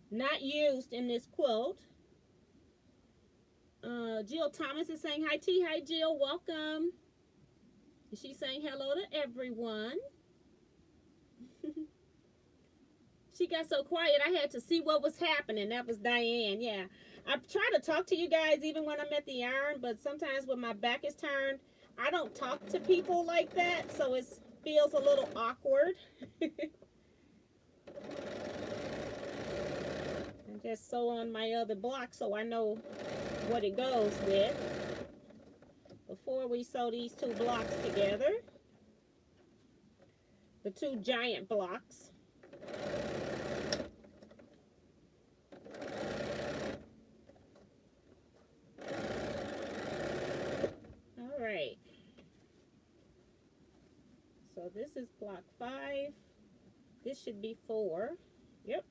not used in this quilt. Jill Thomas is saying hi, T. Hi, Jill. Welcome. She's saying hello to everyone. She got so quiet, I had to see what was happening. That was Diane. Yeah. I try to talk to you guys even when I'm at the iron, but sometimes when my back is turned, I don't talk to people like that, so it feels a little awkward. And just sew on my other block so I know what it goes with before we sew these 2 blocks together. The 2 giant blocks. All right. So this is block 5. This should be 4. Yep.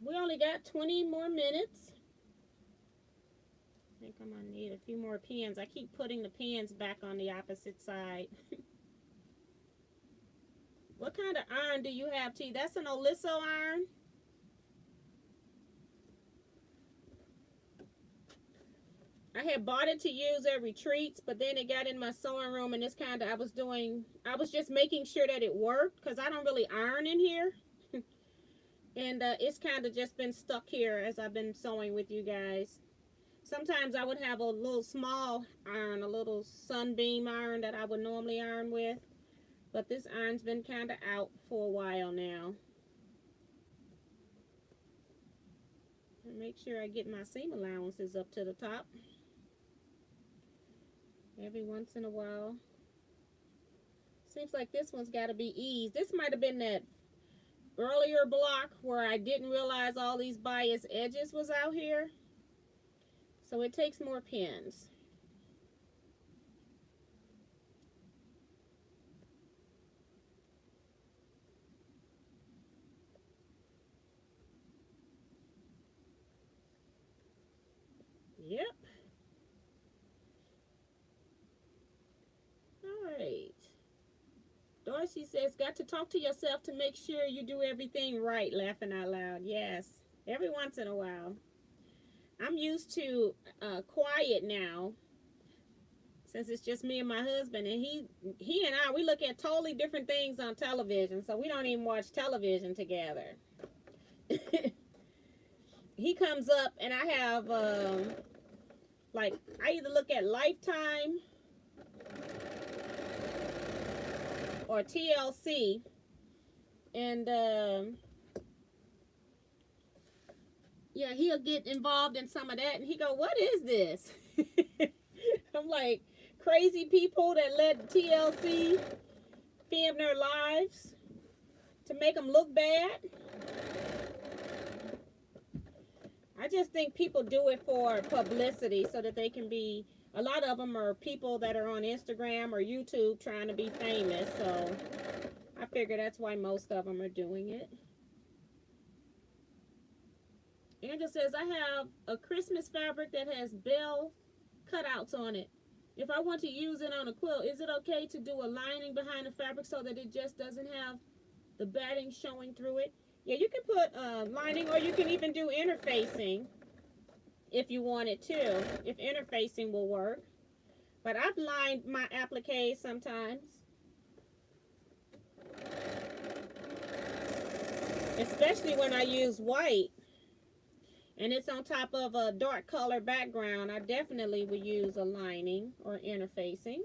We only got 20 more minutes. I think I'm gonna need a few more pins. I keep putting the pins back on the opposite side. What kind of iron do you have, T? That's an Oliso iron. I had bought it to use at retreats, but then it got in my sewing room, and it's kind of, I was just making sure that it worked, because I don't really iron in here. And it's kind of just been stuck here as I've been sewing with you guys. Sometimes I would have a little small iron, a little sunbeam iron that I would normally iron with. But this iron's been kind of out for a while now. And make sure I get my seam allowances up to the top. Every once in a while. Seems like this one's got to be eased. This might have been that earlier block where I didn't realize all these bias edges was out here. So it takes more pins. Yep. All right. Darcy says, got to talk to yourself to make sure you do everything right, laughing out loud. Yes, every once in a while. I'm used to quiet now, since it's just me and my husband, and he and I, we look at totally different things on television, so we don't even watch television together. He comes up, and I have, like, I either look at Lifetime or TLC, and yeah, he'll get involved in some of that, and he go, what is this? I'm like, crazy people that let TLC film their lives to make them look bad. I just think people do it for publicity so that they can be a lot of them are people that are on Instagram or YouTube trying to be famous. So I figure that's why most of them are doing it. Angel says, I have a Christmas fabric that has bell cutouts on it. If I want to use it on a quilt, is it okay to do a lining behind the fabric so that it just doesn't have the batting showing through it? Yeah, you can put lining, or you can even do interfacing if you wanted to, if interfacing will work. But I've lined my appliques sometimes, especially when I use white and it's on top of a dark color background. I definitely would use a lining or interfacing.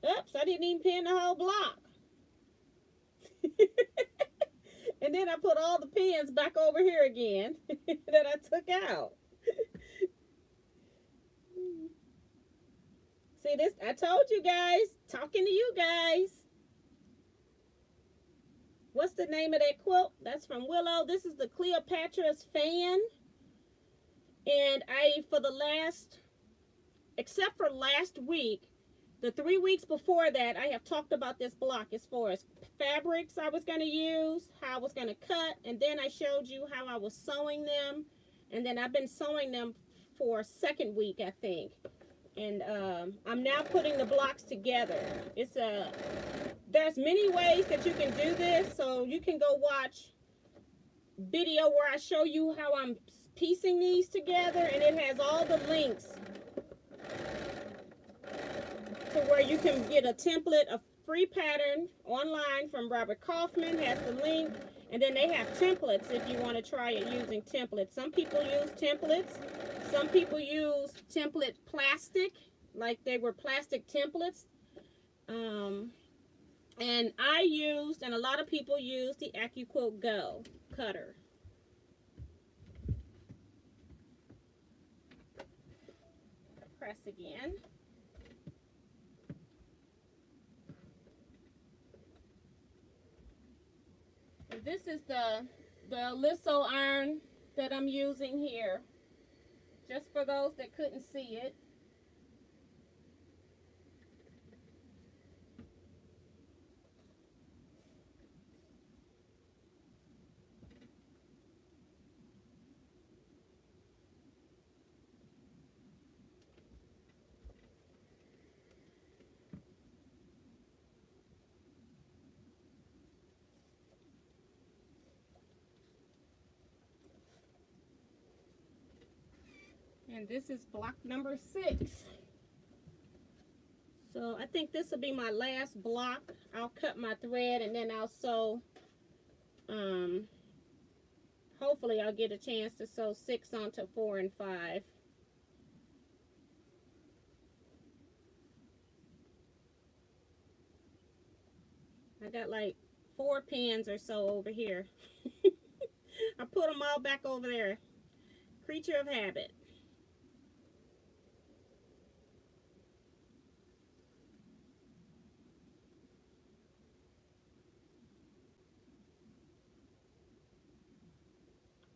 Oops, I didn't even pin the whole block. And then I put all the pins back over here again that I took out. See this? I told you guys, talking to you guys. What's the name of that quilt? That's from Willow. This is the Cleopatra's Fan. And for the last, except for last week, the 3 weeks before that, I have talked about this block as far as fabrics I was going to use, how I was going to cut, and then I showed you how I was sewing them. And then I've been sewing them for a second week, I think. And I'm now putting the blocks together. There's many ways that you can do this, so you can go watch video where I show you how I'm piecing these together, and it has all the links to where you can get a template, a free pattern online from Robert Kaufman has the link, and then they have templates if you want to try it using templates. Some people use templates. Some people use template plastic, like they were plastic templates. And I used, and a lot of people use, the AccuQuilt Go cutter. Press again. And this is the Lisso iron that I'm using here. Just for those that couldn't see it. And this is block number 6. So I think this will be my last block. I'll cut my thread and then I'll sew. Hopefully I'll get a chance to sew 6 onto 4 and 5. I got like 4 pins or so over here. I put them all back over there. Creature of habit.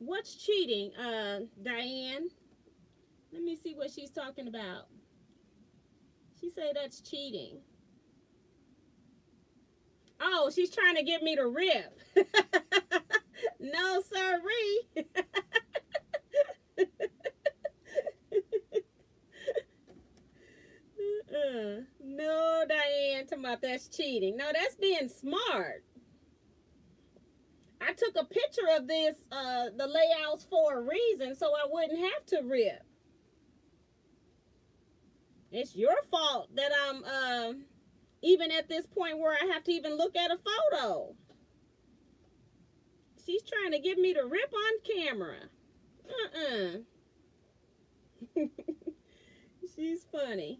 What's cheating, Diane? Let me see what she's talking about. She said that's cheating. Oh, she's trying to get me to rip. No, sirree. No, Diane, talking about that's cheating. No, that's being smart. I took a picture of this, the layouts for a reason, so I wouldn't have to rip. It's your fault that I'm even at this point where I have to even look at a photo. She's trying to get me to rip on camera. She's funny.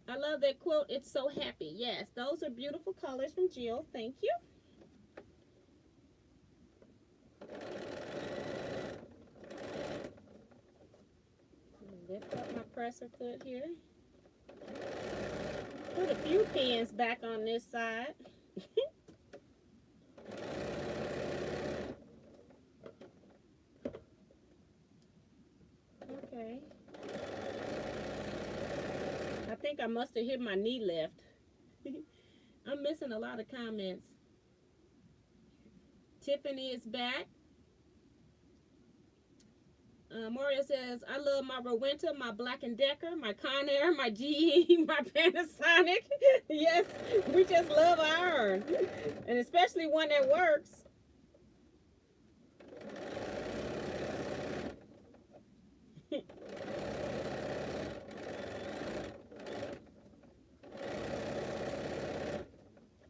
I love that quote. It's so happy. Yes, those are beautiful colors from Jill. Thank you. Lift up my presser foot here. Put a few pins back on this side. think I must have hit my knee lift. I'm missing a lot of comments. Tiffany is back. Mario says, I love my Rowenta, my Black & Decker, my Conair, my GE, my Panasonic. Yes, we just love iron. And especially one that works.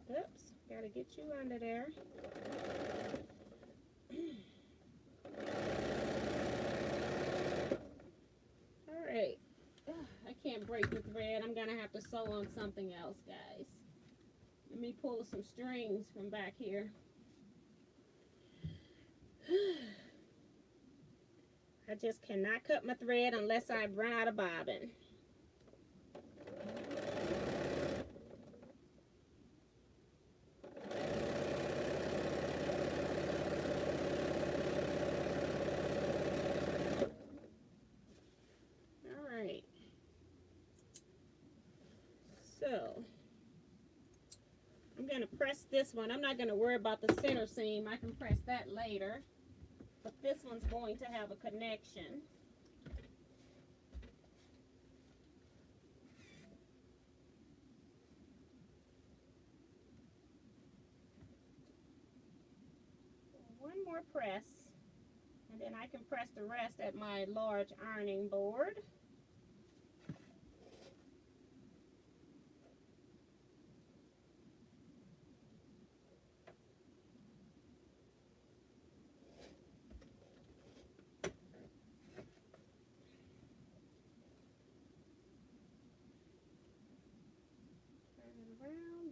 Oops, gotta get you under there. Alright. I can't break the thread. I'm gonna have to sew on something else, guys. Let me pull some strings from back here. I just cannot cut my thread unless I run out of bobbin. Alright. So, I'm going to press this one. I'm not going to worry about the center seam. I can press that later. But this one's going to have a connection. One more press, and then I can press the rest at my large ironing board.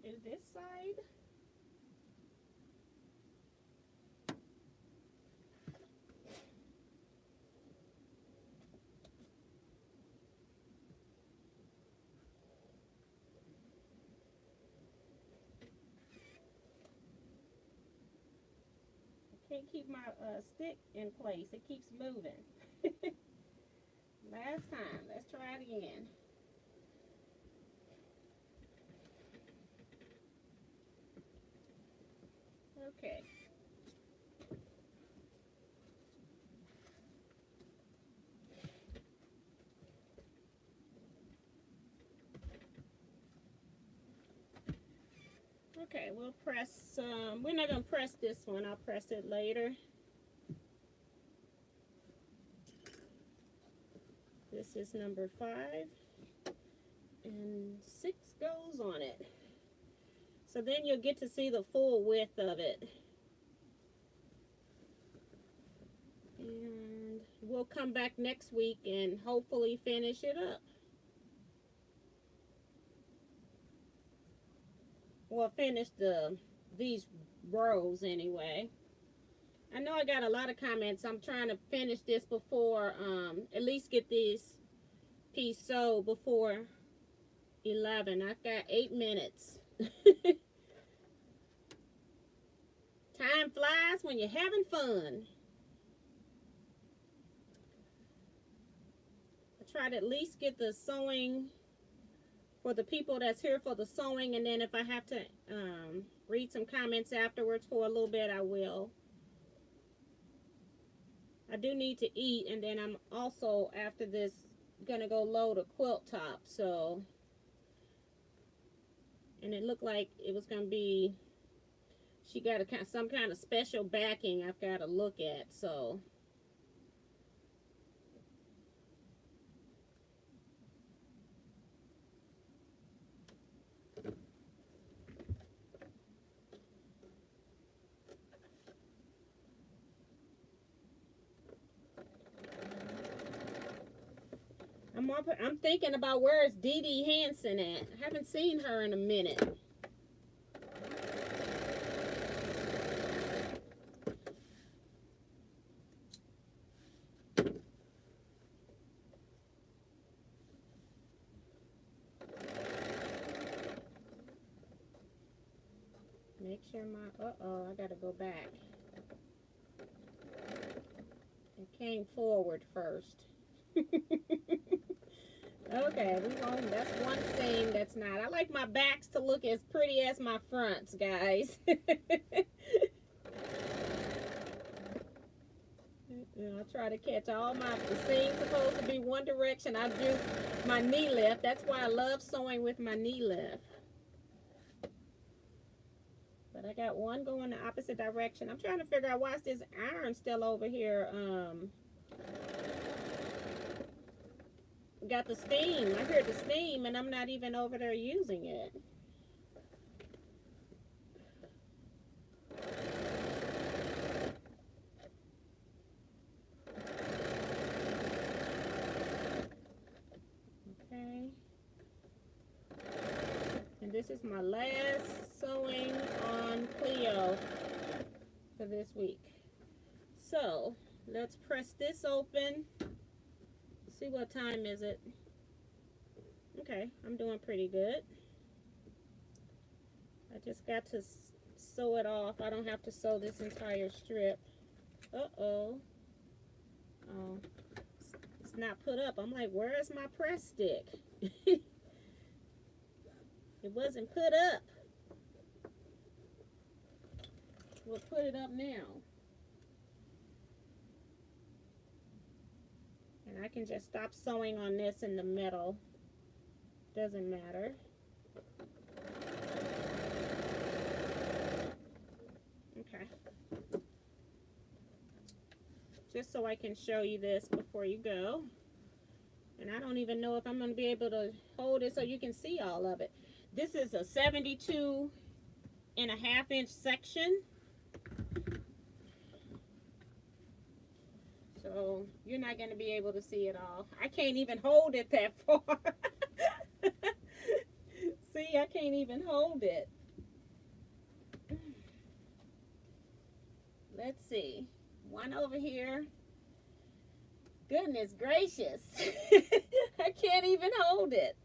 Do this side. I can't keep my stick in place. It keeps moving. Last time. Let's try it again. Okay. Okay, we'll press, we're not going to press this one. I'll press it later. This is number 5. And 6 goes on it. So then you'll get to see the full width of it. And we'll come back next week and hopefully finish it up. Well, finish these rows anyway. I know I got a lot of comments. I'm trying to finish this before, at least get this piece sewed before 11. I've got 8 minutes. Time flies when you're having fun. I try to at least get the sewing for the people that's here for the sewing, and then if I have to read some comments afterwards for a little bit, I will. I do need to eat, and then I'm also, after this, gonna go load a quilt top. So, and it looked like it was gonna be, she got some kind of special backing I've got to look at. So I'm thinking about where is Dee Dee Hansen at. I haven't seen her in a minute. Make sure my, uh-oh, I gotta go back. It came forward first. Okay, we won't. That's one seam that's not. I like my backs to look as pretty as my fronts, guys. I try to catch all the seams supposed to be one direction. I do my knee lift. That's why I love sewing with my knee lift. But I got one going the opposite direction. I'm trying to figure out why is this iron still over here. Got the steam. I heard the steam and I'm not even over there using it. Okay. And this is my last sewing on Clio for this week. So let's press this open. See what time is it. Okay, I'm doing pretty good. I just got to sew it off. I don't have to sew this entire strip. Uh-oh. Oh, it's not put up. I'm like, where is my press stick? It wasn't put up. We'll put it up now. And I can just stop sewing on this in the middle. Doesn't matter. Okay. Just so I can show you this before you go. And I don't even know if I'm going to be able to hold it so you can see all of it. This is a 72.5-inch section. So you're not going to be able to see it all. I can't even hold it that far. See, I can't even hold it. Let's see. One over here. Goodness gracious. I can't even hold it.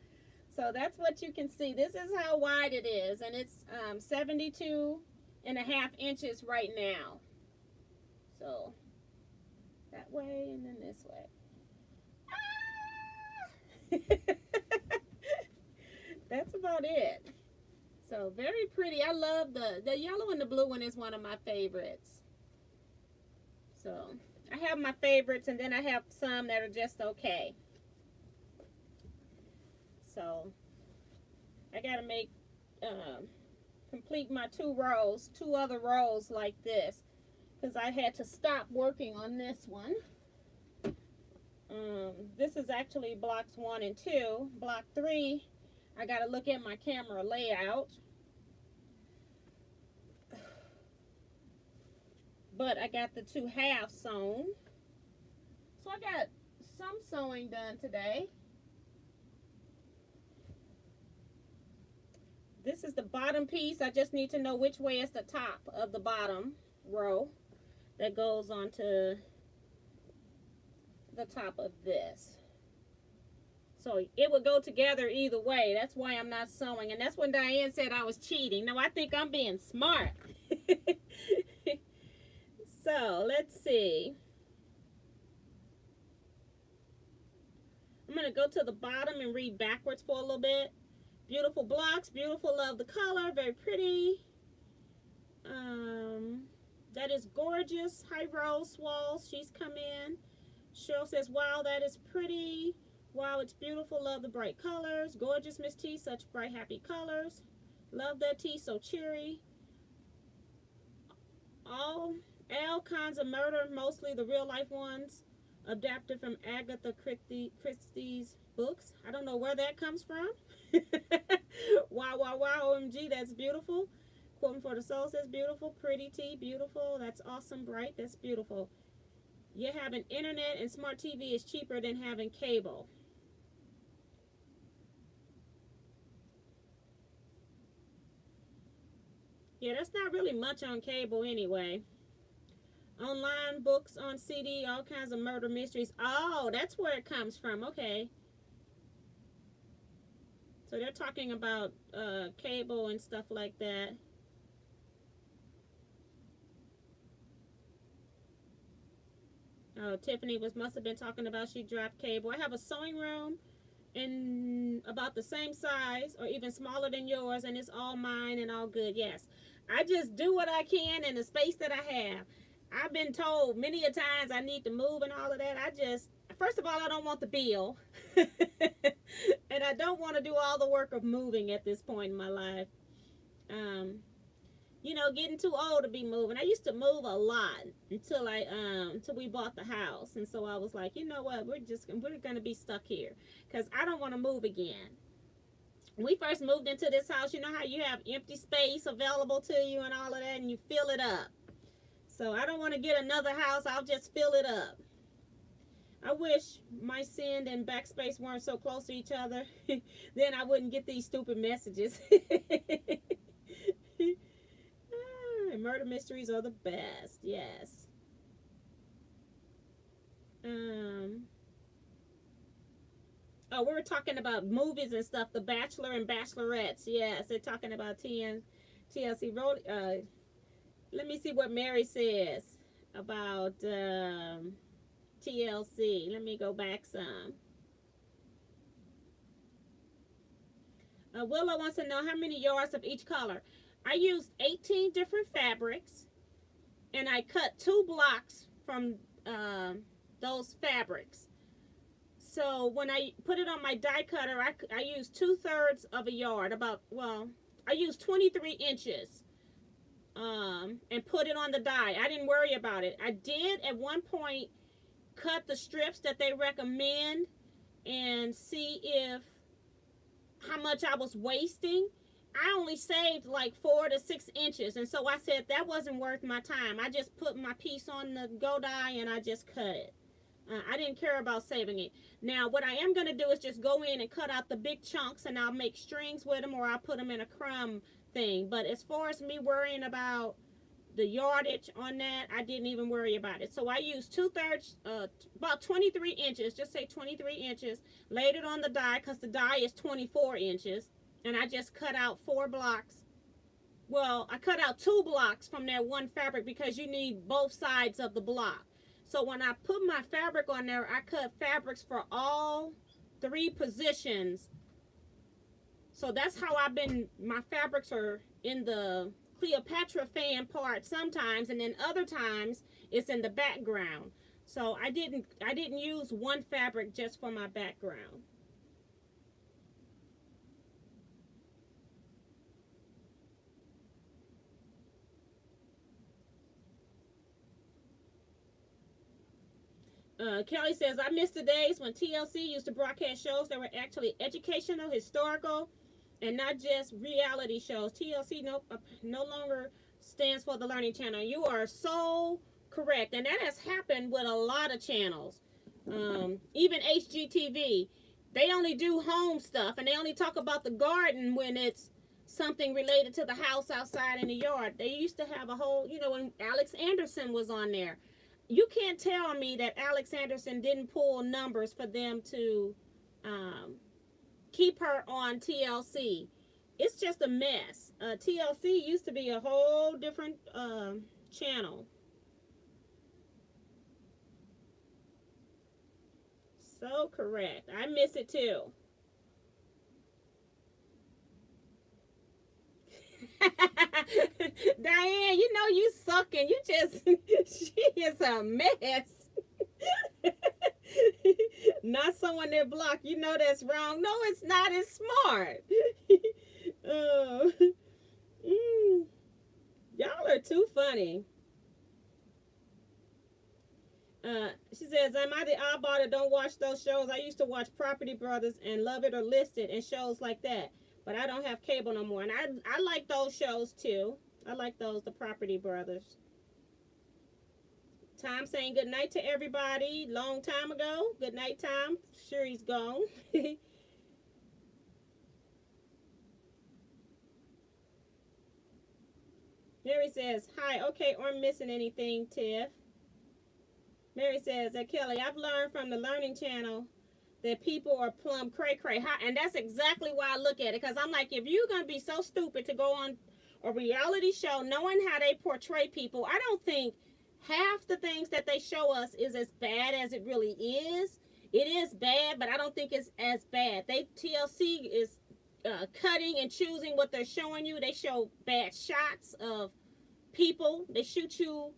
So that's what you can see. This is how wide it is. And it's 72.5 inches right now. So that way and then this way. Ah! That's about it. So very pretty. I love the yellow and the blue one is one of my favorites. So I have my favorites and then I have some that are just okay. So I gotta make complete my two other rows like this, because I had to stop working on this one. This is actually blocks 1 and 2. Block 3, I gotta look at my camera layout. But I got the 2 halves sewn. So I got some sewing done today. This is the bottom piece. I just need to know which way is the top of the bottom row that goes onto the top of this. So it would go together either way. That's why I'm not sewing. And that's when Diane said I was cheating. No, I think I'm being smart. So let's see. I'm going to go to the bottom and read backwards for a little bit. Beautiful blocks, beautiful, love the color, very pretty. That is gorgeous. Hi Rose Walls, she's come in. Cheryl says, wow, that is pretty. Wow, it's beautiful, love the bright colors. Gorgeous Miss T, such bright, happy colors. Love that tea, so cheery. All kinds of murder, mostly the real life ones. Adapted from Agatha Christie's books. I don't know where that comes from. Wow, wow, wow, OMG, that's beautiful. Quoting for the Soul says beautiful. Pretty tea, beautiful. That's awesome, bright, that's beautiful. Yeah, having internet and smart TV is cheaper than having cable. Yeah, that's not really much on cable anyway. Online books on CD, all kinds of murder mysteries. Oh, that's where it comes from. Okay. So they're talking about cable and stuff like that. Oh, Tiffany must have been talking about she dropped cable. I have a sewing room and about the same size or even smaller than yours, and it's all mine and all good. Yes, I just do what I can in the space that I have. I've been told many a times I need to move and all of that. I just, first of all, I don't want the bill. And I don't want to do all the work of moving at this point in my life. Um, getting too old to be moving. I used to move a lot until we bought the house, and so I was like, you know what, we're gonna be stuck here because I don't want to move again. When we first moved into this house, you know how you have empty space available to you and all of that, and you fill it up. So I don't want to get another house. I'll just fill it up. I wish my send and backspace weren't so close to each other. Then I wouldn't get these stupid messages. Murder mysteries are the best. Yes. Oh, we were talking about movies and stuff. The Bachelor and Bachelorettes. Yes, they're talking about TLC. Let me see what Mary says about TLC. Let me go back some. Willow wants to know how many yards of each color. I used 18 different fabrics, and I cut 2 blocks from those fabrics. So when I put it on my die cutter, I used 2/3 of a yard. I used 23 inches and put it on the die. I didn't worry about it. I did at one point cut the strips that they recommend and see how much I was wasting. I only saved like 4 to 6 inches, and so I said that wasn't worth my time. I just put my piece on the go die and I just cut it. I didn't care about saving it. Now what I am going to do is just go in and cut out the big chunks, and I'll make strings with them, or I'll put them in a crumb thing. But as far as me worrying about the yardage on that, I didn't even worry about it. So I used 2/3, about 23 inches, just say 23 inches, laid it on the die because the die is 24 inches, and I just cut out 4 blocks. Well, I cut out 2 blocks from that one fabric because you need both sides of the block. So when I put my fabric on there, I cut fabrics for all 3 positions. So that's how my fabrics are in the Cleopatra fan part sometimes, and then other times it's in the background. So I didn't use one fabric just for my background. Kelly says, I miss the days when TLC used to broadcast shows that were actually educational, historical, and not just reality shows. TLC no longer stands for the Learning Channel. You are so correct. And that has happened with a lot of channels. Even HGTV. They only do home stuff, and they only talk about the garden when it's something related to the house outside in the yard. They used to have a whole, when Alex Anderson was on there. You can't tell me that Alex Anderson didn't pull numbers for them to keep her on TLC. It's just a mess. TLC used to be a whole different channel. So correct. I miss it too. Diane, you sucking. You just, she is a mess. Not someone that block. That's wrong. No, it's not. It's smart. Y'all are too funny. She says, am I the oddball that don't watch those shows? I used to watch Property Brothers and Love It or List It and shows like that. But I don't have cable no more. And I like those shows too. I like those, the Property Brothers. Tom saying good night to everybody. Long time ago. Good night, Tom. Sure he's gone. Mary says, hi. Okay, or I'm missing anything, Tiff. Mary says, Kelly, I've learned from the Learning Channel that people are plumb cray-cray. And that's exactly why I look at it. Because I'm like, if you're going to be so stupid to go on a reality show knowing how they portray people, I don't think half the things that they show us is as bad as it really is. It is bad, but I don't think it's as bad. TLC is cutting and choosing what they're showing you. They show bad shots of people. They shoot you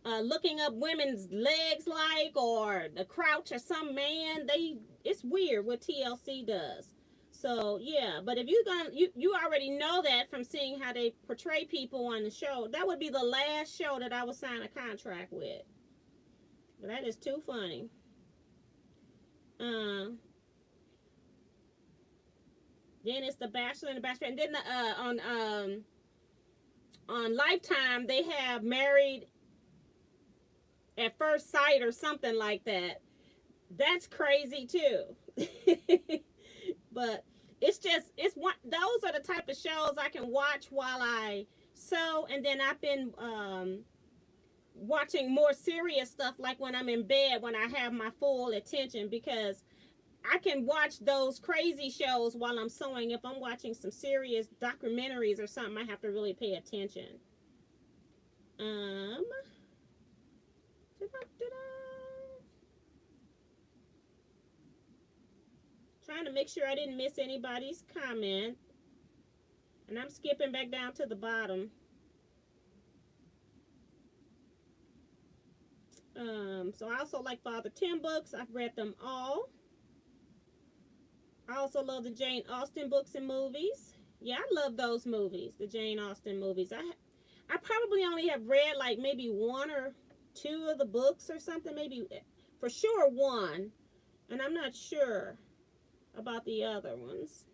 looking up women's legs, like, or the crouch of some man. It's weird what TLC does. So yeah, but if you already know that from seeing how they portray people on the show. That would be the last show that I would sign a contract with. But that is too funny. Then it's the Bachelor and the Bachelor, and then on Lifetime they have Married at First Sight or something like that. That's crazy too. But it's one, those are the type of shows I can watch while I sew. And then I've been watching more serious stuff, like when I'm in bed, when I have my full attention, because I can watch those crazy shows while I'm sewing. If I'm watching some serious documentaries or something, I have to really pay attention. Trying to make sure I didn't miss anybody's comment. And I'm skipping back down to the bottom. So I also like Father Tim books. I've read them all. I also love the Jane Austen books and movies. Yeah, I love those movies, the Jane Austen movies. I probably only have read like maybe one or two of the books or something. Maybe for sure one. And I'm not sure about the other ones.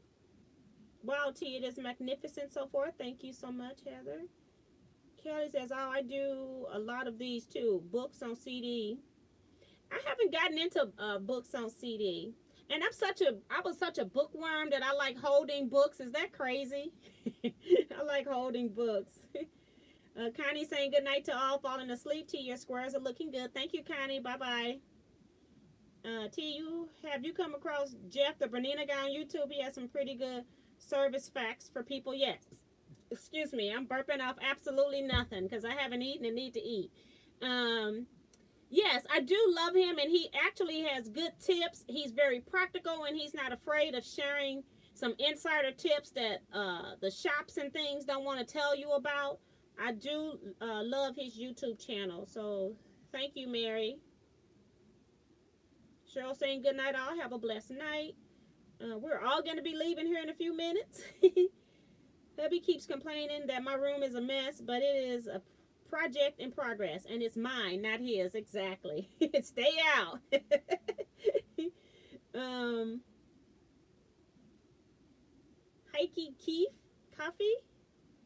Wow, T, it is magnificent so far. Thank you so much, Heather. Kelly says, oh, I do a lot of these too. Books on CD. I haven't gotten into books on CD. And I was such a bookworm that I like holding books. Is that crazy? I like holding books. Connie saying good night to all, falling asleep. T, your squares are looking good. Thank you, Connie. Bye-bye. T, have you come across Jeff the Bernina guy on YouTube? He has some pretty good service facts for people. Yes. Excuse me, I'm burping off absolutely nothing because I haven't eaten and need to eat. Yes, I do love him, and he actually has good tips. He's very practical, and he's not afraid of sharing some insider tips that the shops and things don't want to tell you about. I do love his YouTube channel. So thank you, Mary. Cheryl saying good night all. Have a blessed night. We're all going to be leaving here in a few minutes. Hubby keeps complaining that my room is a mess, but it is a project in progress, and it's mine, not his. Exactly. Stay out. Heike Keith Coffee.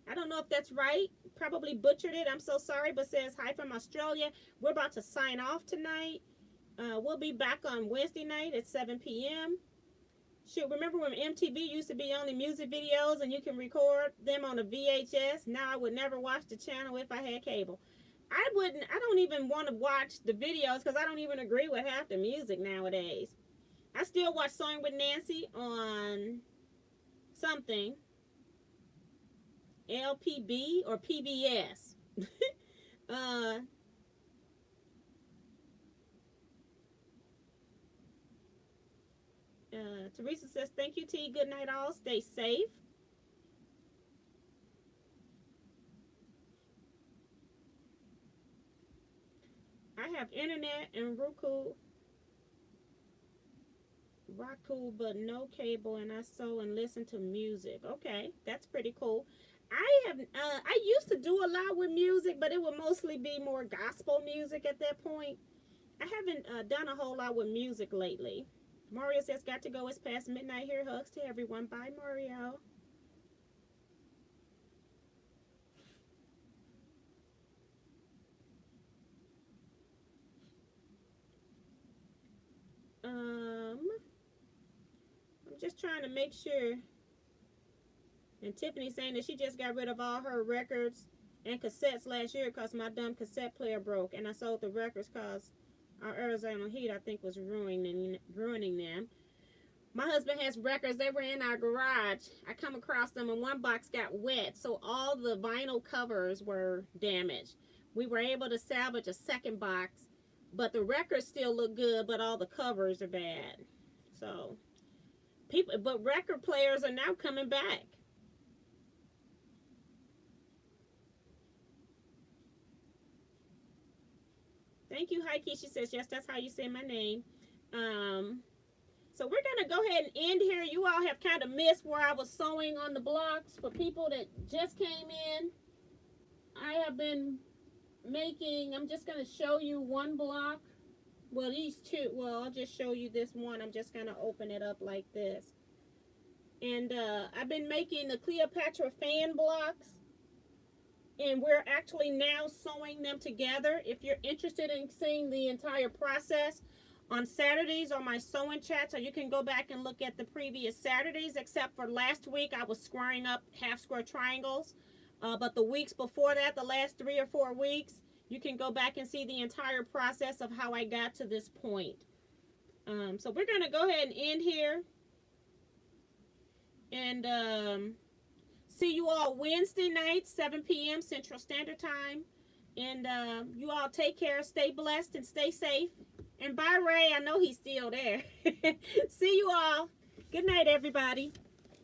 I don't know if that's right. Probably butchered it. I'm so sorry, but says hi from Australia. We're about to sign off tonight. We'll be back on Wednesday night at 7 p.m. Shoot, remember when MTV used to be only music videos and you can record them on a VHS? Now I would never watch the channel if I had cable. I don't even want to watch the videos because I don't even agree with half the music nowadays. I still watch Sewing with Nancy on something. LPB or PBS. Teresa says, thank you, T. Good night, all. Stay safe. I have internet and Roku, but no cable, and I sew and listen to music. Okay, that's pretty cool. I used to do a lot with music, but it would mostly be more gospel music at that point. I haven't done a whole lot with music lately. Mario says, got to go. It's past midnight here. Hugs to everyone. Bye, Mario. I'm just trying to make sure. And Tiffany saying that she just got rid of all her records and cassettes last year because my dumb cassette player broke. And I sold the records because our Arizona heat, I think, was ruining them. My husband has records. They were in our garage. I come across them, and one box got wet, so all the vinyl covers were damaged. We were able to salvage a second box but the records still look good, but all the covers are bad. So but record players are now coming back. Thank you, Heike. She says, yes, that's how you say my name. So we're going to go ahead and end here. You all have kind of missed where I was sewing on the blocks. For people that just came in, I have been making, I'm just going to show you one block. Well, these two. Well, I'll just show you this one. I'm just going to open it up like this. And I've been making the Cleopatra fan blocks. And we're actually now sewing them together. If you're interested in seeing the entire process, on Saturdays are my sewing chats, so you can go back and look at the previous Saturdays, except for last week I was squaring up half square triangles. But the weeks before that, the last 3 or 4 weeks, you can go back and see the entire process of how I got to this point. So we're going to go ahead and end here. And see you all Wednesday night, 7 p.m. Central Standard Time. And you all take care, stay blessed, and stay safe. And bye, Ray. I know he's still there. See you all. Good night, everybody.